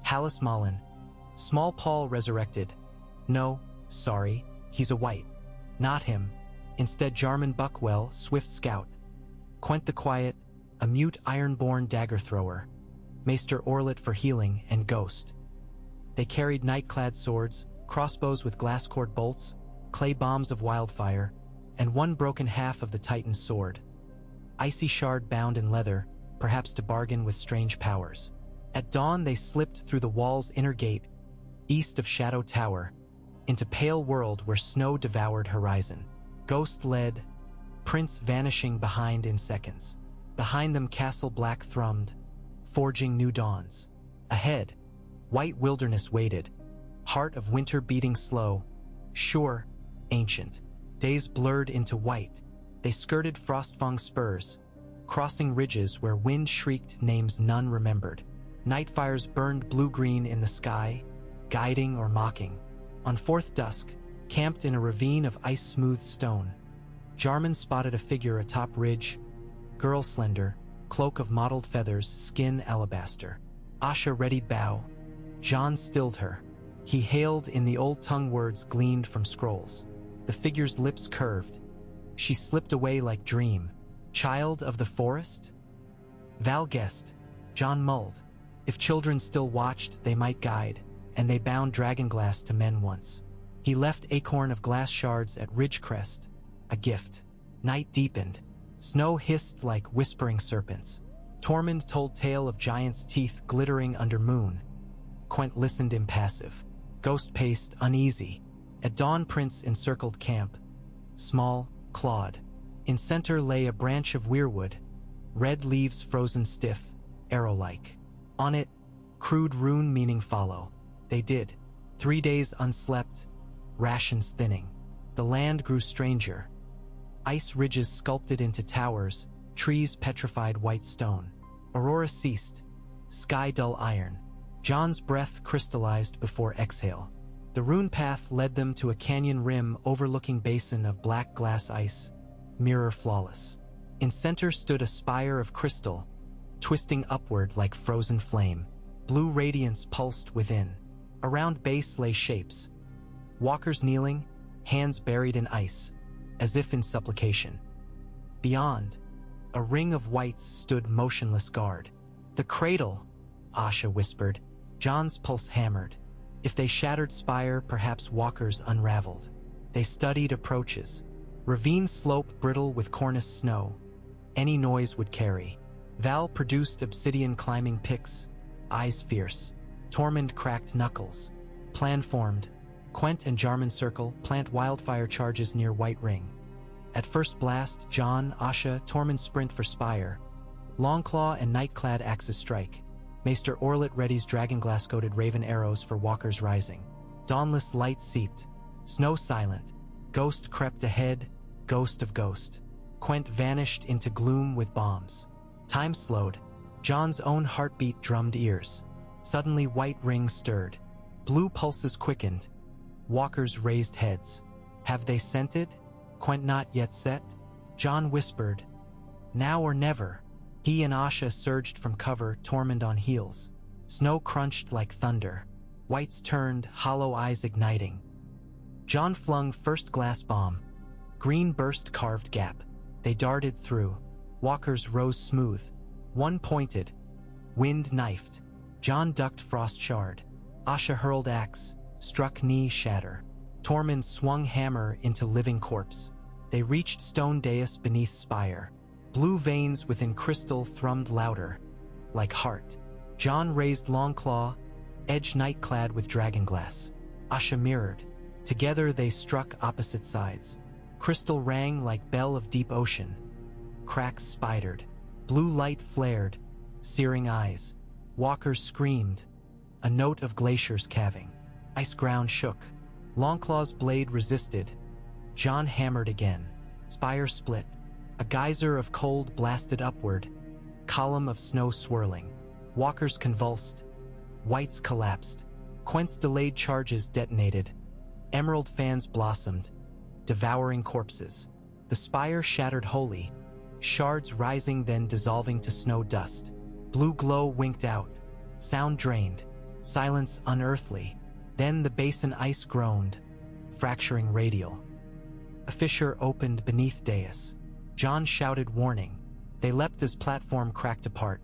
Hallis Malin. Small Paul resurrected. No, sorry, he's a white. Not him. Instead Jarman Buckwell, swift scout. Quent the Quiet, a mute iron-born dagger thrower. Maester Orlet for healing and ghost. They carried night-clad swords, crossbows with glass-cord bolts, clay bombs of wildfire, and one broken half of the Titan's sword. Icy shard bound in leather, perhaps to bargain with strange powers. At dawn they slipped through the wall's inner gate, east of Shadow Tower, into pale world where snow devoured horizon. Ghost led, Prince vanishing behind in seconds. Behind them Castle Black thrummed, forging new dawns. Ahead, white wilderness waited, heart of winter beating slow, sure, ancient. Days blurred into white. They skirted Frostfang spurs, crossing ridges where wind shrieked names none remembered. Night fires burned blue-green in the sky, guiding or mocking. On fourth dusk, camped in a ravine of ice-smooth stone, Jarman spotted a figure atop ridge, girl slender, cloak of mottled feathers, skin alabaster. Asha readied bow. John stilled her. He hailed in the old tongue words gleaned from scrolls. The figure's lips curved. She slipped away like dream. Child of the forest? Val guessed. John mulled. If children still watched, they might guide, and they bound Dragonglass to men once. He left acorn of glass shards at ridge crest, a gift. Night deepened. Snow hissed like whispering serpents. Tormund told tale of giants' teeth glittering under moon. Quent listened impassive. Ghost paced, uneasy. At dawn Prince encircled camp. Small, clawed. In center lay a branch of weirwood, red leaves frozen stiff, arrow-like. On it, crude rune meaning follow. They did. 3 days unslept, rations thinning. The land grew stranger. Ice ridges sculpted into towers, trees petrified white stone. Aurora ceased, sky dull iron. John's breath crystallized before exhale. The rune path led them to a canyon rim overlooking basin of black glass ice, mirror flawless. In center stood a spire of crystal, twisting upward like frozen flame. Blue radiance pulsed within. Around base lay shapes. Walkers kneeling, hands buried in ice, as if in supplication. Beyond, a ring of whites stood motionless guard. The cradle, Asha whispered. John's pulse hammered. If they shattered spire, perhaps walkers unraveled. They studied approaches. Ravine slope brittle with cornice snow. Any noise would carry. Val produced obsidian climbing picks, eyes fierce. Tormund cracked knuckles. Plan formed. Quent and Jarman circle, plant wildfire charges near White Ring. At first blast, Jon, Asha, Tormund sprint for Spire. Longclaw and Nightclad axes strike. Maester Orlet readies Dragonglass-coated raven arrows for Walker's Rising. Dawnless light seeped. Snow silent. Ghost crept ahead, ghost of ghost. Quent vanished into gloom with bombs. Time slowed. Jon's own heartbeat drummed ears. Suddenly White Ring stirred. Blue pulses quickened. Walkers raised heads. Have they scented? Quent not yet set? Jon whispered, now or never. He and Asha surged from cover, Tormund on heels. Snow crunched like thunder. Whites turned, hollow eyes igniting. Jon flung first glass bomb. Green burst carved gap. They darted through. Walkers rose smooth. One pointed. Wind knifed. Jon ducked frost shard. Asha hurled axe. Struck knee shatter. Tormund swung hammer into living corpse. They reached stone dais beneath spire. Blue veins within crystal thrummed louder, like heart. Jon raised Longclaw, edge Nightclad with Dragonglass. Asha mirrored. Together they struck opposite sides. Crystal rang like bell of deep ocean. Cracks spidered. Blue light flared, searing eyes. Walkers screamed, a note of glaciers calving. Ice ground shook. Longclaw's blade resisted. Jon hammered again. Spire split. A geyser of cold blasted upward. Column of snow swirling. Walkers convulsed. Whites collapsed. Quent's delayed charges detonated. Emerald fans blossomed, devouring corpses. The spire shattered wholly. Shards rising then dissolving to snow dust. Blue glow winked out. Sound drained. Silence unearthly. Then the basin ice groaned, fracturing radial. A fissure opened beneath dais. Jon shouted warning. They leapt as platform cracked apart.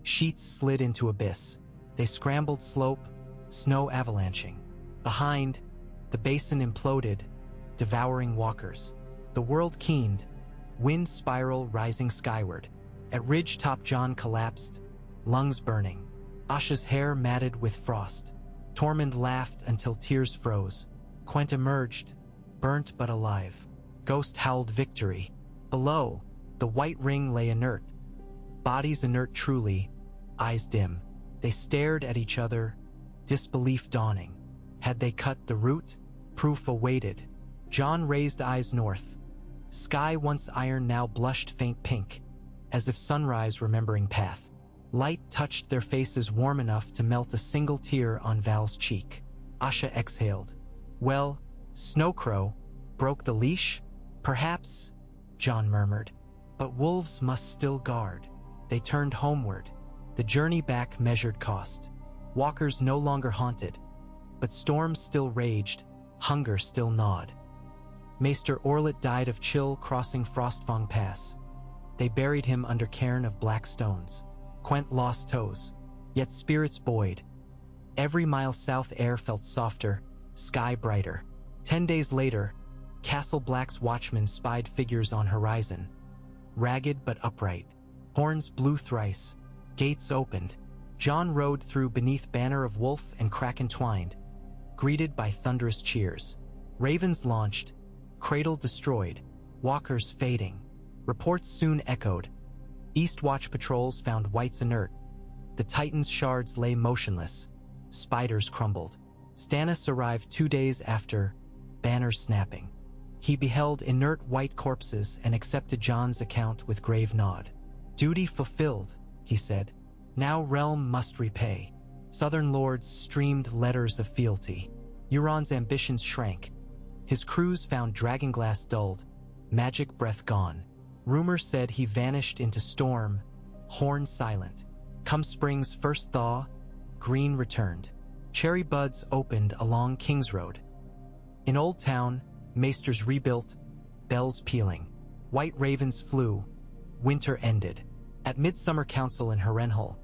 Sheets slid into abyss. They scrambled slope, snow avalanching. Behind, the basin imploded, devouring walkers. The world keened, wind spiral rising skyward. At ridge top Jon collapsed, lungs burning. Asha's hair matted with frost. Tormund laughed until tears froze. Quent emerged, burnt but alive. Ghost howled victory. Below, the White Ring lay inert. Bodies inert truly, eyes dim. They stared at each other, disbelief dawning. Had they cut the root? Proof awaited. Jon raised eyes north. Sky once iron now blushed faint pink, as if sunrise remembering path. Light touched their faces warm enough to melt a single tear on Val's cheek. Asha exhaled. Well, Snowcrow broke the leash? Perhaps, Jon murmured. But wolves must still guard. They turned homeward. The journey back measured cost. Walkers no longer haunted, but storms still raged, hunger still gnawed. Maester Orlet died of chill crossing Frostfang Pass. They buried him under cairn of black stones. Quent lost toes, yet spirits buoyed. Every mile south air felt softer, sky brighter. 10 days later, Castle Black's watchmen spied figures on horizon. Ragged but upright. Horns blew thrice. Gates opened. Jon rode through beneath banner of wolf and kraken twined, greeted by thunderous cheers. Ravens launched, cradle destroyed, walkers fading. Reports soon echoed. East Watch patrols found whites inert. The Titan's shards lay motionless. Spiders crumbled. Stannis arrived 2 days after, banners snapping. He beheld inert white corpses and accepted Jon's account with grave nod. Duty fulfilled, he said. Now realm must repay. Southern lords streamed letters of fealty. Euron's ambitions shrank. His crews found Dragonglass dulled, magic breath gone. Rumor said he vanished into storm, horn silent. Come spring's first thaw, green returned. Cherry buds opened along King's Road. In Old Town, maesters rebuilt, bells pealing. White ravens flew, winter ended. At Midsummer Council in Harrenhal,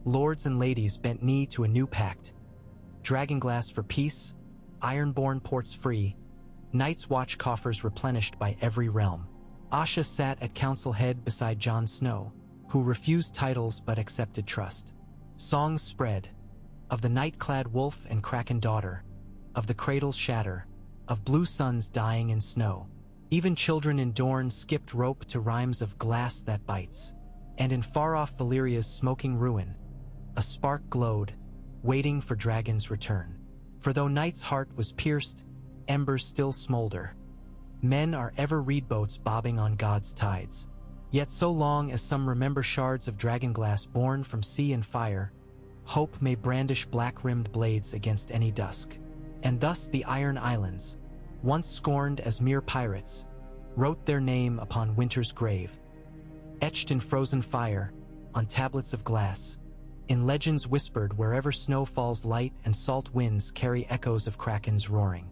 lords and ladies bent knee to a new pact. Dragonglass for peace, ironborn ports free, Night's Watch coffers replenished by every realm. Asha sat at council head beside Jon Snow, who refused titles but accepted trust. Songs spread. of the night-clad wolf and kraken daughter, of the cradle's shatter, of blue suns dying in snow. Even children in Dorne skipped rope to rhymes of glass that bites. And in far-off Valyria's smoking ruin, a spark glowed, waiting for Dragon's return. For though Night's heart was pierced, embers still smolder. Men are ever reed-boats bobbing on God's tides. Yet so long as some remember shards of dragonglass born from sea and fire, hope may brandish black-rimmed blades against any dusk. And thus the Iron Islands, once scorned as mere pirates, wrote their name upon winter's grave, etched in frozen fire, on tablets of glass, in legends whispered wherever snow falls light and salt winds carry echoes of krakens roaring.